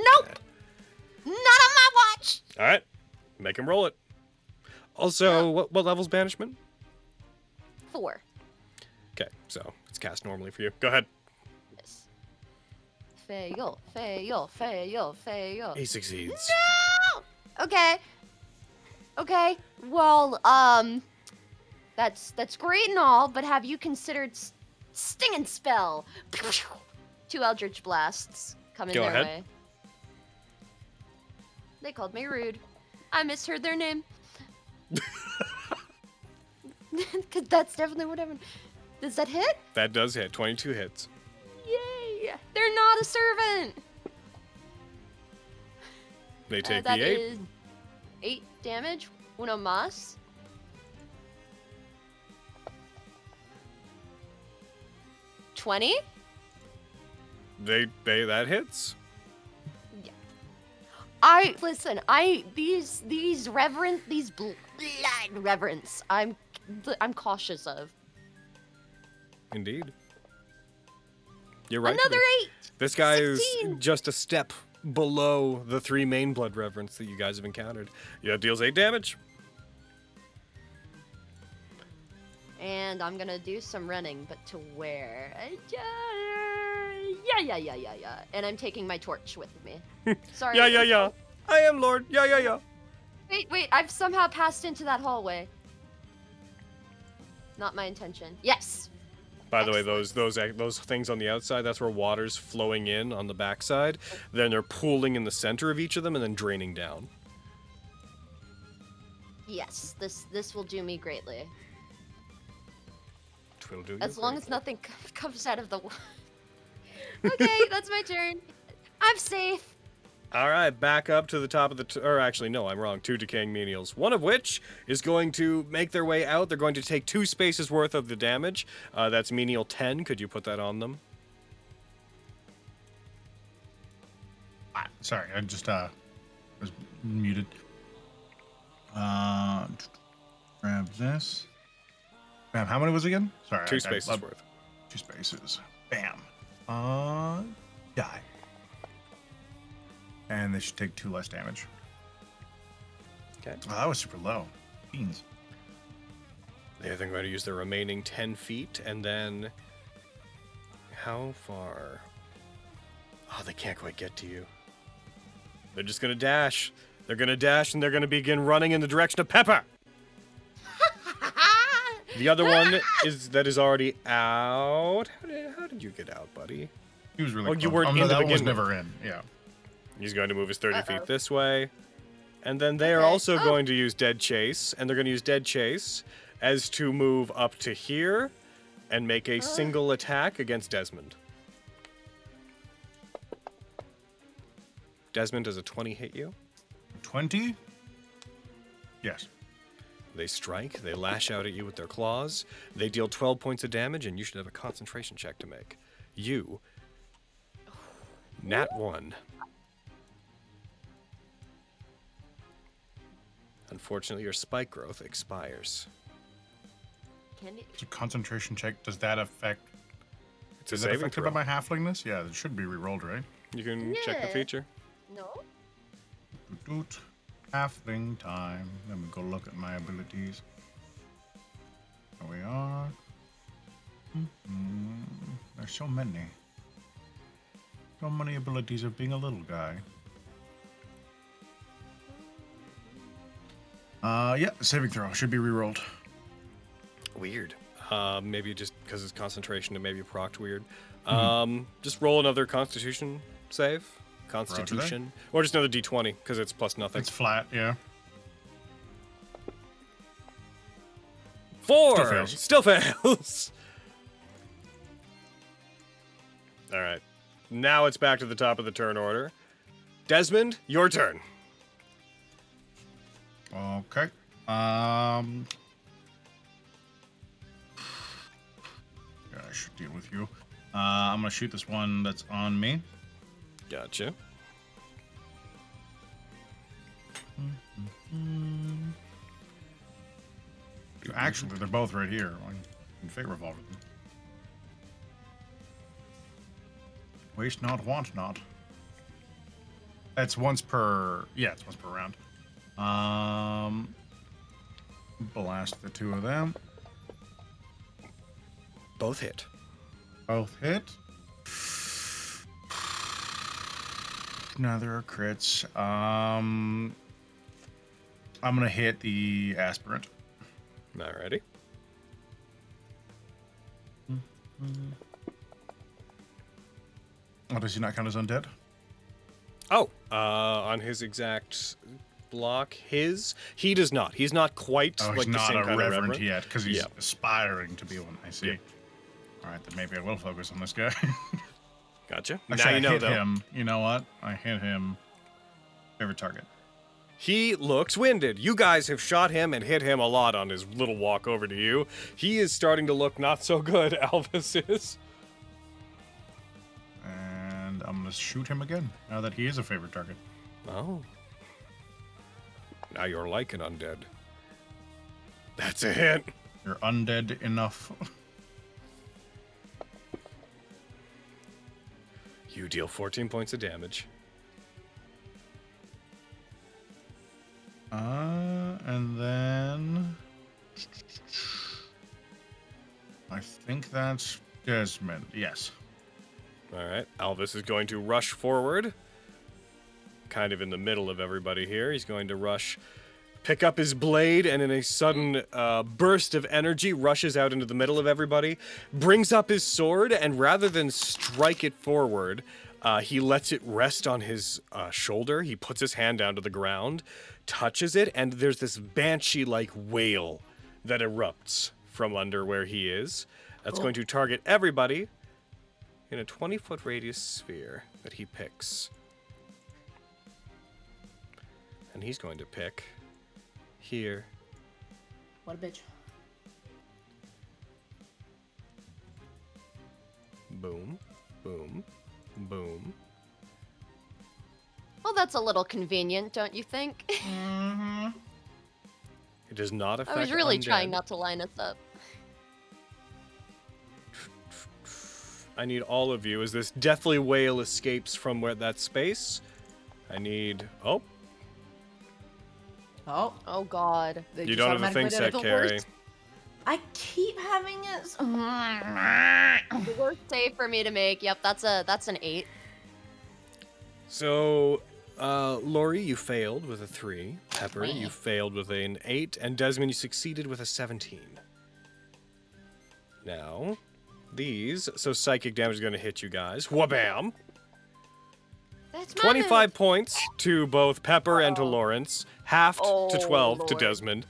Not on my watch! All right, make him roll it. Also, what level's banishment? 4. Okay, so it's cast normally for you. Go ahead. Yes. Fail, fail, fail, fail. He succeeds. No! Okay. Okay. Well, that's great and all, but have you considered Stinging Spell? 2 Eldritch Blasts coming Go their ahead. way. They called me rude. I misheard their name. Because that's definitely what I'm. Does that hit? That does hit. 22 hits. Yay! They're not a servant. They take That the 8. is 8 damage. Uno más. 20. That hits. These blood reverence. I'm cautious of. Indeed. You're right. Another 8. This guy 16. is just a step below the 3 main blood reverence that you guys have encountered. Yeah, deals 8 damage. And I'm gonna do some running, but to where? Yeah. And I'm taking my torch with me. Sorry. Yeah. I am Lord. Yeah. Wait, I've somehow passed into that hallway. Not my intention. Yes. By the way, Excellent. those things on the outside, that's where water's flowing in on the backside. Then they're pooling in the center of each of them and then draining down. Yes, this will do me greatly. Twill do As you long great. as nothing comes out of the water. Okay, that's my turn. I'm safe. All right, back up to the top of the... or actually, no, I'm wrong. 2 decaying menials. One of which is going to make their way out. They're going to take 2 spaces worth of the damage. That's menial 10. Could you put that on them? Sorry, I just was muted. Grab this. Bam, how many was it again? Sorry. 2 spaces worth. 2 spaces. Bam. Die. And they should take 2 less damage. Okay. Oh, that was super low. Beans. They're then going to use their remaining 10 feet, and then... how far? Oh, they can't quite get to you. They're just going to dash. They're going to dash, and they're going to begin running in the direction of Pepper. The other one is already out. How did you get out, buddy? He was really Oh, close. you weren't in to that one was begin with. never in. Yeah. He's going to move his 30 feet this way. And then they are also going to use Dead Chase, and they're going to use Dead Chase as to move up to here and make a single attack against Desmond. Desmond, does a 20 hit you? 20? Yes. They strike, they lash out at you with their claws, they deal 12 points of damage, and you should have a concentration check to make. You, Nat1. Unfortunately, your spike growth expires. It's a concentration check. Does that affect... It's a Is that saving affected throw. by my halflingness? Yeah, it should be rerolled, right? You can check the Yeah. feature. No. Doot. Halfling time. Let me go look at my abilities. There we are. There's so many. So many abilities of being a little guy. Yeah, saving throw. Should be rerolled. Weird. Maybe just because it's concentration, it may be procced weird. Just roll another Constitution save. Constitution. Or just another D20, because it's plus nothing. It's flat, yeah. 4! Still fails. Still fails. All right. Now it's back to the top of the turn order. Desmond, your turn. Okay. Yeah, I should deal with you. I'm gonna shoot this one that's on me. Gotcha. Actually, they're both right here. I can fate revolve with them. Waste not, want not. That's once per. Yeah, it's once per round. Blast the 2 of them. Both hit. Both hit. Neither are crits. I'm gonna hit the aspirant. Alrighty. Oh, does he not count as undead? Oh, on his exact block his. He does not. He's not quite Oh, like he's the not same a kind of reverend reverend. yet, because he's Yeah. aspiring to be one. I see. Yep. All right, then maybe I will focus on this guy. Gotcha. Actually, Now I you know hit though. him. You know what? I hit him. Favorite target. He looks winded. You guys have shot him and hit him a lot on his little walk over to you. He is starting to look not so good, Alvis is. And I'm gonna shoot him again, now that he is a favorite target. Oh. Now you're like an undead. That's a hit. You're undead enough. You deal 14 points of damage. And then I think that's Desmond. Yes. All right. Alvis is going to rush forward. Kind of in the middle of everybody here. He's going to rush, pick up his blade, and in a sudden burst of energy, rushes out into the middle of everybody, brings up his sword, and rather than strike it forward, he lets it rest on his shoulder. He puts his hand down to the ground, touches it, and there's this banshee-like wail that erupts from under where he is. That's going to target everybody in a 20-foot radius sphere that he picks. And he's going to pick here. What a bitch. Boom, boom, boom. Well, that's a little convenient, don't you think? It does not affect I was really undead. trying not to line us up. I need all of you as this deathly wail escapes from where that space. I need... Oh, Oh, Oh God. they you just don't have the thing automatically set, did it. Carrie. I keep having it. The worst save for me to make. Yep, that's an 8. So, Lori, you failed with a 3. Pepper, you failed with an 8. And Desmond, you succeeded with a 17. Now, these... So psychic damage is going to hit you guys. Whabam! That's my 25 points to both Pepper and to Lawrence, halved to 12 to Lord. Desmond.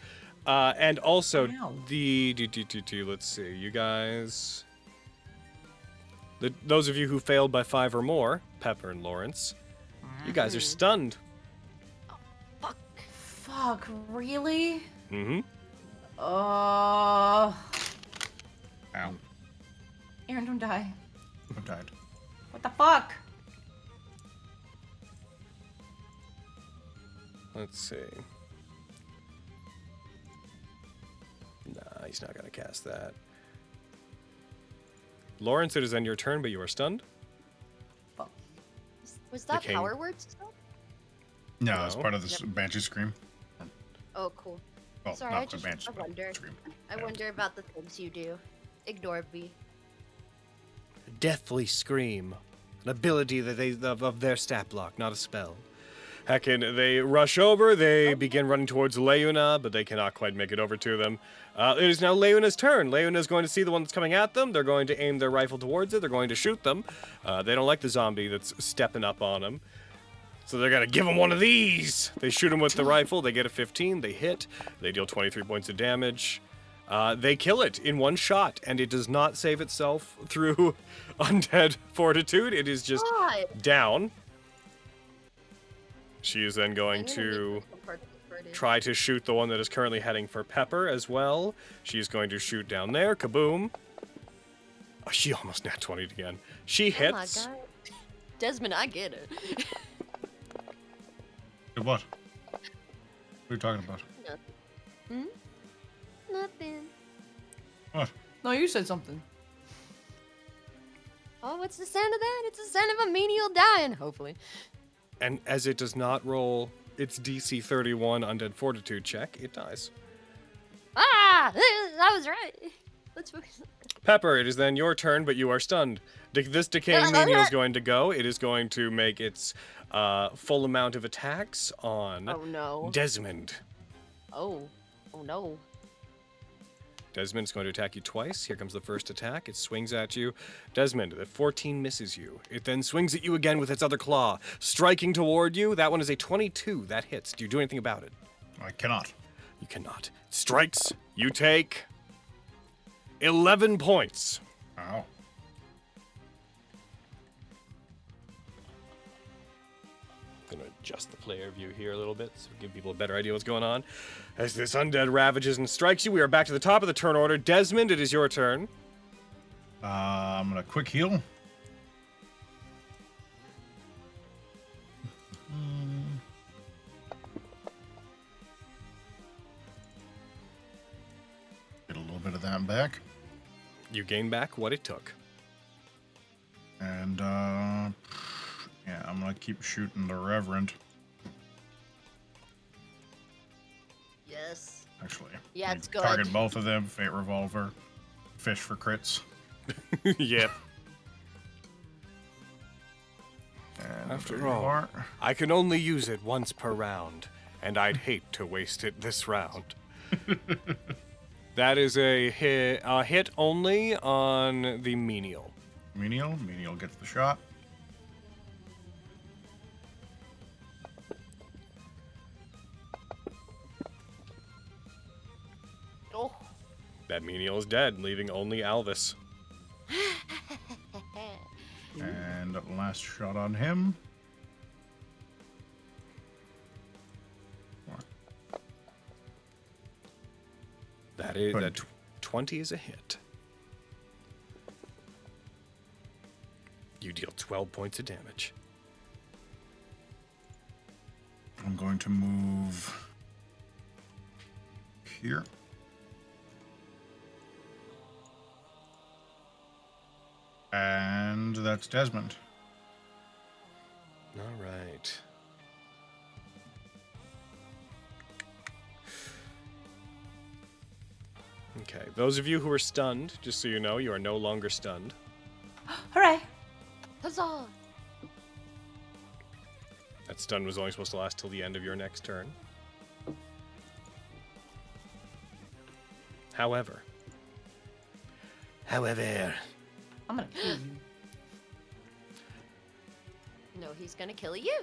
And also, Ow. let's see, you guys... Those of you who failed by 5 or more, Pepper and Lawrence, you guys are stunned. Fuck, really? Mm-hmm. Ow. Aaron, don't die. I died. What the fuck? Let's see. Nah, he's not gonna cast that. Lawrence, it is on your turn, but you are stunned. Was that king. power words stuff? No, it's No. part of this Banshee Scream. Oh, cool. Well, Sorry, not I the just Banshee I wonder. Scream. I Yeah. wonder about the things you do. Ignore me. Deathly Scream. An ability that they of their stat block, not a spell. Heckin, they rush over, they begin running towards Leuna, but they cannot quite make it over to them. It is now Leuna's turn. Leuna is going to see the one that's coming at them. They're going to aim their rifle towards it. They're going to shoot them. They don't like the zombie that's stepping up on them. So they're going to give him one of these. They shoot him with the rifle. They get a 15. They hit. They deal 23 points of damage. They kill it in one shot, and it does not save itself through undead fortitude. It is just God. down. She is then going I'm gonna to make some part of the burden. try to shoot the one that is currently heading for Pepper as well. She's going to shoot down there. Kaboom. Oh, she almost nat 20'd again. She Oh my hits. God. Desmond, I get it. Hey, what? What are you talking about? Nothing. What? No, you said something. Oh, what's the sound of that? It's the sound of a menial dying, hopefully. And as it does not roll its DC 31 undead fortitude check, it dies. Ah! I was right. Let's focus. Pepper, it is then your turn, but you are stunned. This decaying menial is going to go. It is going to make its full amount of attacks on Oh no. Desmond. Oh. Oh no. Desmond's going to attack you twice. Here comes the first attack. It swings at you. Desmond, the 14 misses you. It then swings at you again with its other claw, striking toward you. That one is a 22. That hits. Do you do anything about it? I cannot. You cannot. It strikes. You take 11 points. Ow. I'm going to adjust the player view here a little bit so give people a better idea what's going on. As this undead ravages and strikes you, we are back to the top of the turn order. Desmond, it is your turn. I'm gonna quick heal. Get a little bit of that back. You gain back what it took. And, yeah, I'm gonna keep shooting the Reverend. Yes. Actually. Yeah, like, it's good. Target both of them, Fate Revolver, fish for crits. Yep. And After there you all, are. I can only use it once per round, and I'd hate to waste it this round. That is a hit only on the menial. Menial gets the shot. Oh. That menial is dead, leaving only Alvis. And last shot on him. That 20 is a hit. You deal 12 points of damage. I'm going to move here. And that's Desmond. All right. Okay, those of you who are stunned, just so you know, you are no longer stunned. Hooray! Huzzah! That stun was only supposed to last till the end of your next turn. However, I'm gonna kill you. No, he's gonna kill you.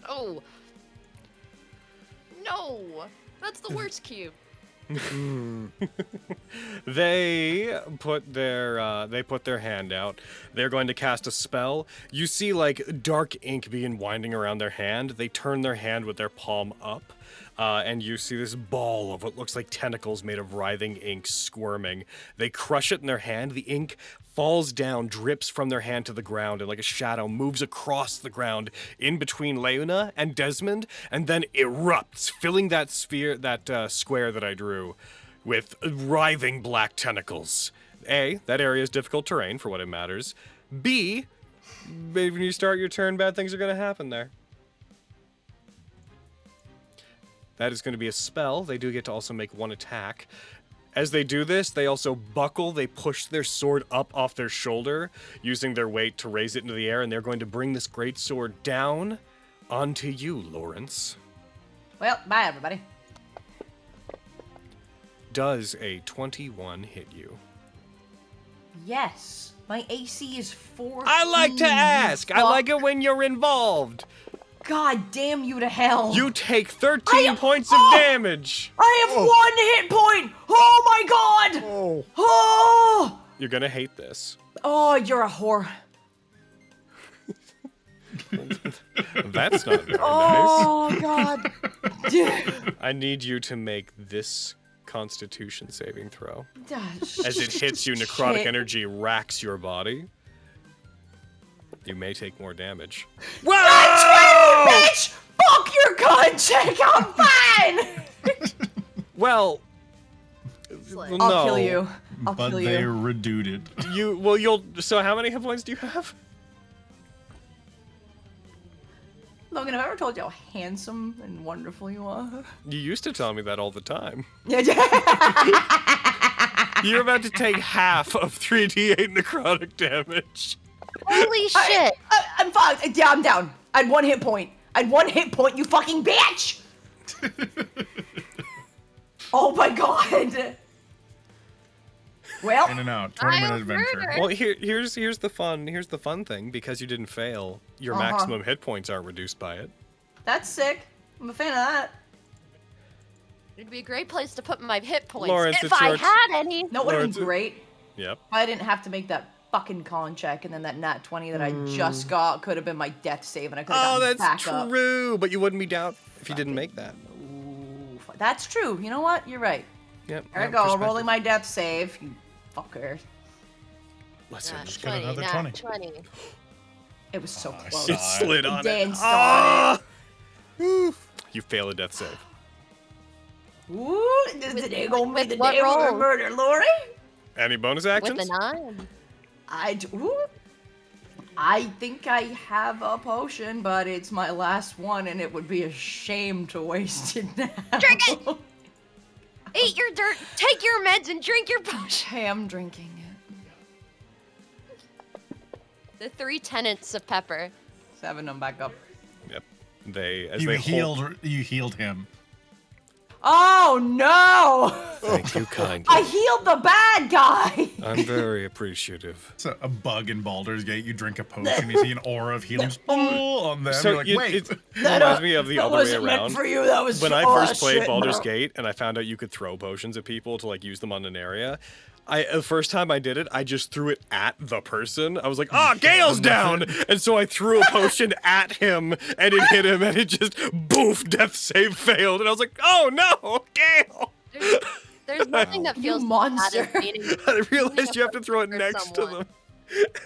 Oh. No! That's the worst cube. they put their hand out. They're going to cast a spell. You see like dark ink begin winding around their hand. They turn their hand with their palm up. And you see this ball of what looks like tentacles made of writhing ink squirming. They crush it in their hand. The ink falls down, drips from their hand to the ground, and like a shadow moves across the ground in between Leona and Desmond, and then erupts, filling that sphere, that square that I drew, with writhing black tentacles. A, that area is difficult terrain for what it matters. B, when you start your turn, bad things are going to happen there. That is going to be a spell. They do get to also make one attack. As they do this, they also buckle. They push their sword up off their shoulder, using their weight to raise it into the air, and they're going to bring this great sword down onto you, Lawrence. Well, bye, everybody. Does a 21 hit you? Yes. My AC is 14. I like to ask. I like it when you're involved. God damn you to hell. You take 13 points of damage. I have 1 hit point. Oh my god. Oh. You're going to hate this. Oh, you're a whore. That's not very nice. Oh god. I need you to make this Constitution saving throw. As As it hits you, necrotic energy racks your body. You may take more damage. Whoa! Bitch! Fuck your gun check! I'm fine! Well, Like- I'll no. kill you. I'll But kill they you. reduced. So how many hit points do you have? Logan, have I ever told you how handsome and wonderful you are? You used to tell me that all the time. Yeah. You're about to take half of 3d8 necrotic damage. Holy shit! I'm fucked. Yeah, I'm down. I had 1 hit point. I had 1 hit point, you fucking bitch! Oh my god! Well, In and out. 20-minute I'll adventure. murder. Well, here's the fun thing. Because you didn't fail, your maximum hit points aren't reduced by it. that's sick. I'm a fan of that. It'd be a great place to put my hit points Lawrence, if it's I your had any. No, it would have Lawrence, been great. Yep. If I didn't have to make that fucking con check, and then that nat 20 that I just got could have been my death save, and I could have Oh, gotten that's back up. true. But you wouldn't be down if you didn't make that. Ooh, that's true. You know what? You're right. Yep. There I yep, go, perspective. rolling my death save. You fucker. Listen, Nat Just get 20, another nat 20. 20. It was so I close. saw it slid on it. Danced on Ah! You fail a death save. Ooh, is today gonna be with the what day we're roll? murder Lori? Any bonus With actions? the 9. I think I have a potion, but it's my last one, and it would be a shame to waste it now. Drink it! Eat your dirt, take your meds, and drink your potion. I am drinking it. The 3 tenets of pepper. 7, I'm back up. Yep. As You they healed him. Oh no! Thank you kindly. I healed the bad guy! I'm very appreciative. It's a bug in Baldur's Gate. You drink a potion, you see an aura of healing on them. So You're like, wait. it reminds me of the that other way wasn't meant around. for you, that was When for I first us, played shit, Baldur's bro. Gate and I found out you could throw potions at people to like use them on an area, the first time I did it, I just threw it at the person. I was like, "Ah, Gale's down!" And so I threw a potion at him, and it hit him, and it just boof, death save failed. And I was like, "Oh no, Gale!" There's nothing that You feels monster. bad as beating I realized you have to throw it for next to someone them.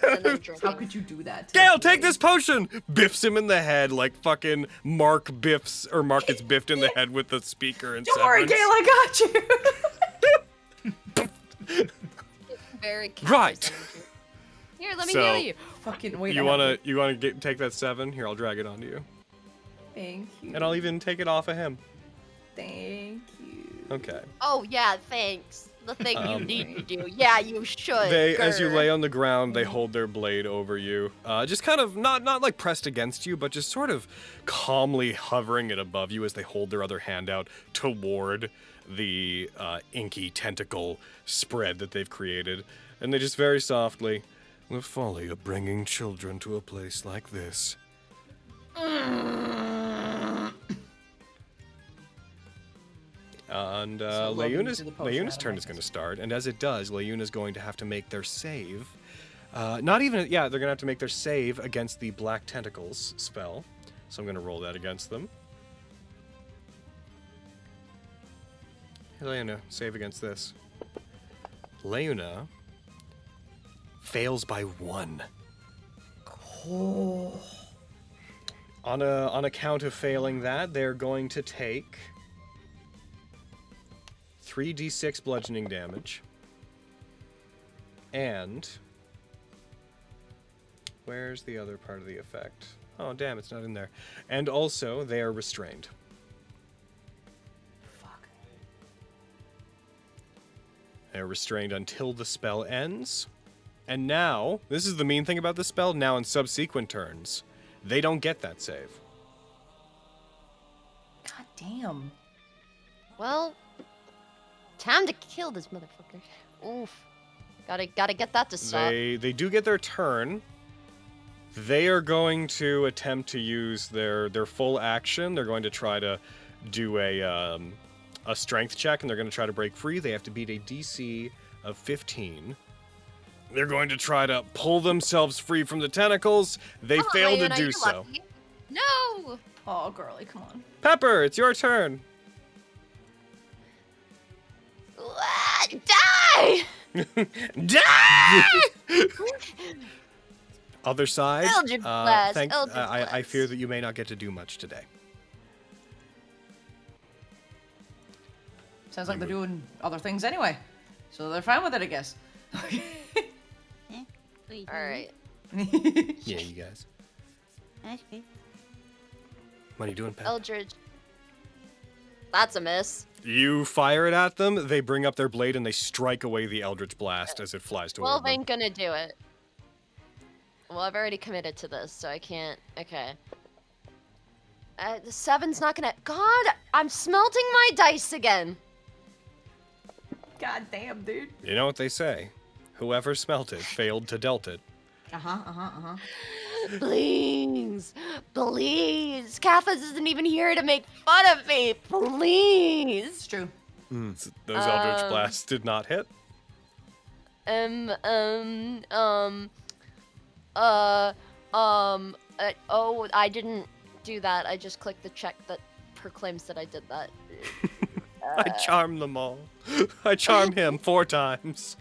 and then How drinking. could you do that? to Gale, me? take this potion! Biffs him in the head like fucking Mark gets biffed in the head with the speaker and Don't worry, Gale, I got you! Very Right. Here, let me So- heal you. Fucking wait. You I have wanna take that 7? Here, I'll drag it onto you, to- Thank you. and I'll even take it off of him. Thank you. Okay. Oh yeah, thanks. The thing you need to do. Yeah, you should. As you grr. lay on the ground, they hold their blade over you, just kind of not like pressed against you, but just sort of calmly hovering it above you as they hold their other hand out toward the inky tentacle spread that they've created, and they just very softly, "The folly of bringing children to a place like this." And So welcome Leuna's to the potion turn is automatic. going to start, and as it does, Leuna's going to have to make their save. They're going to have to make their save against the Black Tentacles spell. So I'm going to roll that against them. Hey, Leuna, save against this. Leuna fails by 1. On account of failing that, they're going to take 3d6 bludgeoning damage. And where's the other part of the effect? Oh, damn, it's not in there. And also, they are restrained. Fuck. They are restrained until the spell ends. And now, this is the mean thing about the spell, now in subsequent turns, they don't get that save. God damn. Well, time to kill this motherfucker. Oof. Gotta get that to stop. They do get their turn. They are going to attempt to use their full action. They're going to try to do a strength check, and they're going to try to break free. They have to beat a DC of 15. They're going to try to pull themselves free from the tentacles. They Come on, fail to Leona, do you're so. lucky. No! Oh, girly, come on. Pepper, it's your turn. What? Die! Die! Other side. Eldritch Blast, I Eldritch fear Blast. that you may not get to do much today. Sounds like they're doing other things anyway. So they're fine with it, I guess. Alright. Yeah, you guys. Okay. What are you doing, Pep? Eldritch. That's a miss. You fire it at them, they bring up their blade, and they strike away the Eldritch Blast as it flies toward 12 them. ain't gonna do it. Well, I've already committed to this, so I can't. Okay. The 7's not gonna. God, I'm smelting my dice again. God damn, dude. You know what they say? Whoever smelt it failed to dealt it. Please, please. Katha isn't even here to make fun of me. Please. It's true. Those Eldritch Blasts did not hit. Oh, I didn't do that. I just clicked the check that proclaims that I did that. I charmed them all. I charmed him 4 times.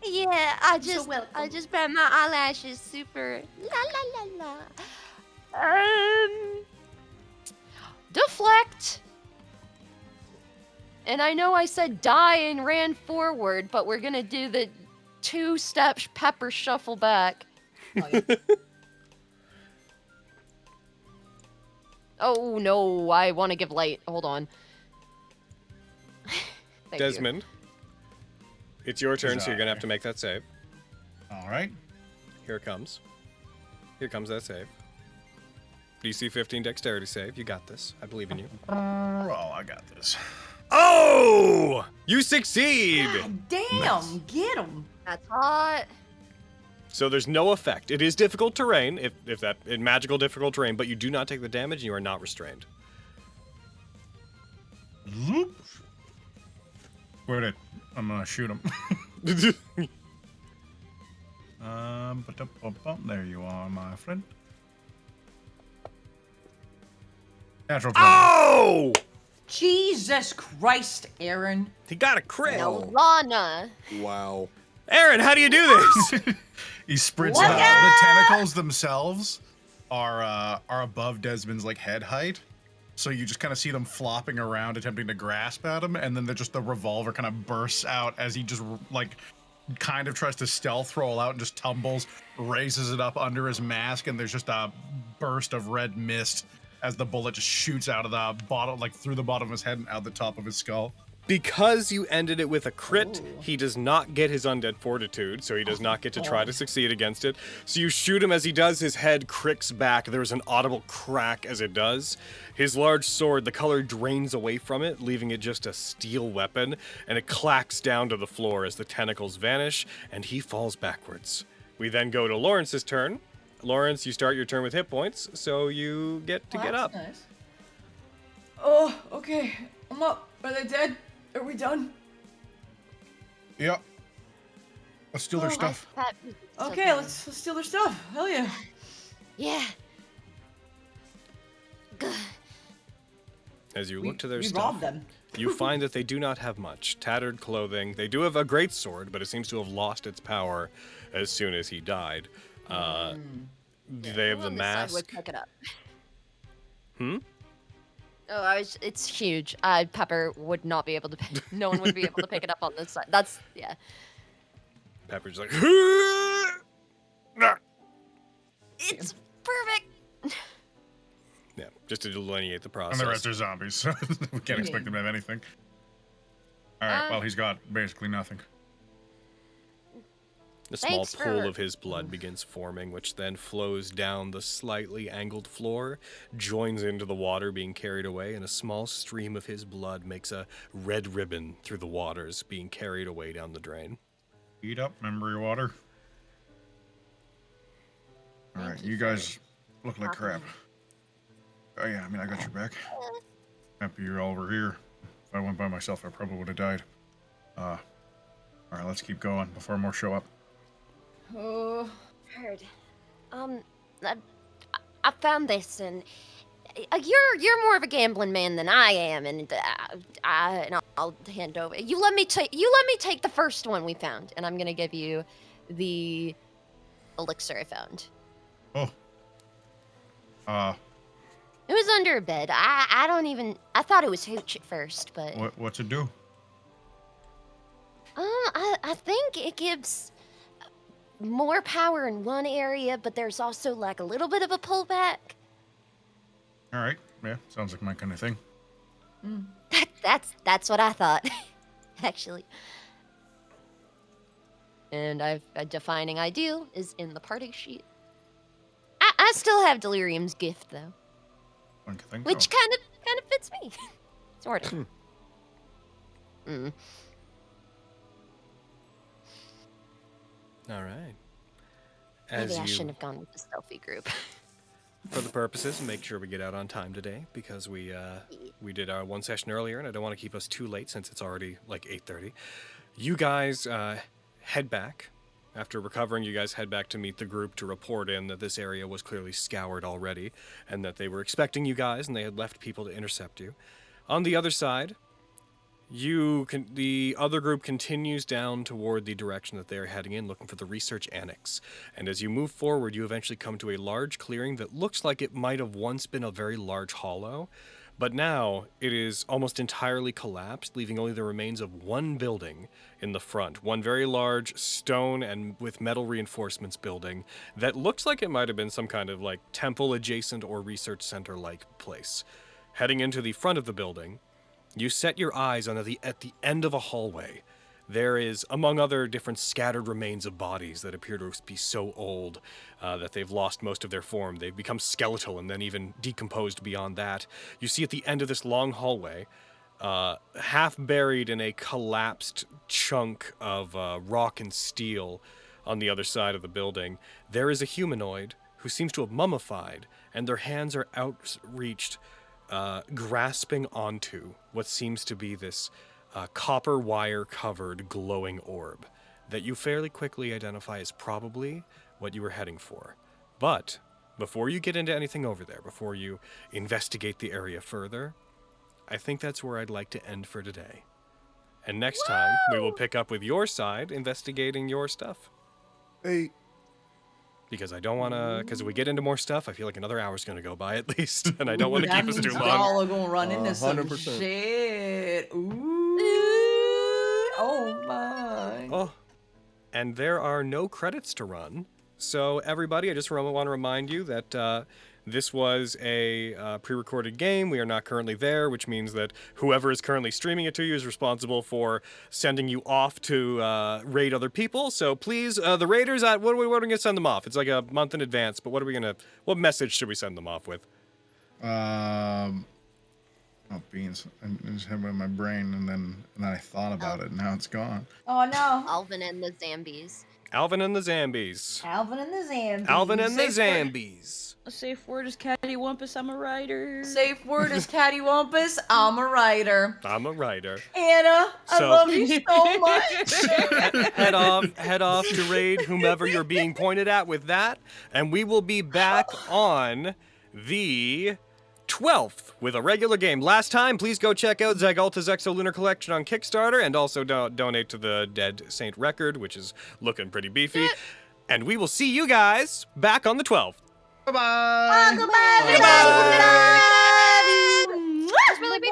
Yeah, I just bet my eyelashes super la la la la. Deflect. And I know I said die and ran forward, but we're gonna do the 2-step pepper shuffle back. Oh, yeah. Oh no, I want to give light. Hold on. Thank you. Desmond, it's your turn, so you're gonna have to make that save. All right. Here it comes. Here comes that save. DC 15 dexterity save. You got this. I believe in you. Oh, I got this. Oh! You succeed! God damn, get him. That's hot. So there's no effect. It is difficult terrain, if that in magical difficult terrain, but you do not take the damage and you are not restrained. Zoop. Where'd it? I'm gonna shoot him. There you are, my friend. Natural 20. Oh! Jesus Christ, Aaron. He got a crit. No, Lana. Wow. Aaron, how do you do this? He sprints out. The tentacles themselves are above Desmond's like head height, so you just kind of see them flopping around, attempting to grasp at him, and then the revolver kind of bursts out as he just like kind of tries to stealth roll out and just tumbles, raises it up under his mask, and there's just a burst of red mist as the bullet just shoots out of the bottom, like through the bottom of his head and out the top of his skull. Because you ended it with a crit, he does not get his undead fortitude, so he does not get to try to succeed against it. So you shoot him as he does, his head cricks back. There's an audible crack as it does. His large sword, the color drains away from it, leaving it just a steel weapon, and it clacks down to the floor as the tentacles vanish, and he falls backwards. We then go to Lawrence's turn. Lawrence, you start your turn with hit points, so you get to get up. Nice. Oh, okay. I'm up. Are they dead? Are we done? Yep. Let's steal their stuff. Okay, let's steal their stuff. Hell yeah. Yeah. Good. As you look to their we stuff, robbed them. you find that they do not have much. Tattered clothing. They do have a great sword, but it seems to have lost its power as soon as he died. They have the mask. Would pick it up. Hmm? Oh, it's huge. Pepper would not be able to. No one would be able to pick it up on this side. That's yeah. Pepper's like, It's perfect. yeah, just to delineate the process. And the rest are zombies, so we can't expect them to have anything. All right, well, he's got basically nothing. A small pool of his blood begins forming, which then flows down the slightly angled floor, joins into the water being carried away, and a small stream of his blood makes a red ribbon through the waters being carried away down the drain. Eat up, memory water. All right, you guys look like crap. Oh yeah, I mean, I got your back. Happy you're all over here. If I went by myself, I probably would have died. All right, let's keep going before more show up. Oh. Heard. I found this, and you're more of a gambling man than I am, and I'll hand over. You let me take the first one we found, and I'm gonna give you the elixir I found. Oh. It was under a bed. I thought it was hooch at first, but What's it do? I think it gives more power in one area, but there's also like a little bit of a pullback. All right, yeah, sounds like my kind of thing. That's what I thought, actually. And a defining ideal is in the party sheet. I still have Delirium's gift though. think Which so. kind of fits me. Sort of. All right. Maybe I shouldn't have gone with the stealthy group. For the purposes, make sure we get out on time today because we did our one session earlier, and I don't want to keep us too late since it's already like 8:30. You guys head back. After recovering, you guys head back to meet the group to report in that this area was clearly scoured already, and that they were expecting you guys, and they had left people to intercept you. On the other side, the other group continues down toward the direction that they're heading in, looking for the research annex. And as you move forward, you eventually come to a large clearing that looks like it might have once been a very large hollow, but now it is almost entirely collapsed, leaving only the remains of one building in the front. One very large stone and with metal reinforcements building that looks like it might have been some kind of like temple adjacent or research center like place. Heading into the front of the building, you set your eyes on at the end of a hallway. There is, among other different scattered remains of bodies that appear to be so old that they've lost most of their form. They've become skeletal and then even decomposed beyond that. You see at the end of this long hallway, half buried in a collapsed chunk of rock and steel on the other side of the building, there is a humanoid who seems to have mummified, and their hands are outreached, grasping onto what seems to be this copper wire covered glowing orb that you fairly quickly identify as probably what you were heading for. But before you get into anything over there, before you investigate the area further, I think that's where I'd like to end for today. And next time we will pick up with your side investigating your stuff. Hey, Because I don't want to, because if we get into more stuff, I feel like another hour's going to go by at least, and I don't want to That keep us means too long. y'all are gonna run into some 100%. shit. Ooh. Oh my. Oh, and there are no credits to run. So everybody, I just want to remind you that this was a pre-recorded game. We are not currently there, which means that whoever is currently streaming it to you is responsible for sending you off to raid other people. So please, the raiders, what are we going to send them off? It's like a month in advance, but what message should we send them off with? Oh, beans. It just hit in my brain, and then I thought about it, and now it's gone. Oh no. Alvin and the Zambies. Alvin and the Zambies. Alvin and the Zambies. Alvin and the Safe word- Zambies. A safe word is cattywampus. I'm a writer. Safe word is cattywampus. I'm a writer. I'm a writer. Anna, I So- love you so much. head off to raid whomever you're being pointed at with that, and we will be back on the 12th with a regular game. Last time, please go check out Zagalta's Exolunar Collection on Kickstarter, and also donate to the Dead Saint record, which is looking pretty beefy. And we will see you guys back on the 12th. Bye-bye! Goodbye. It's really big.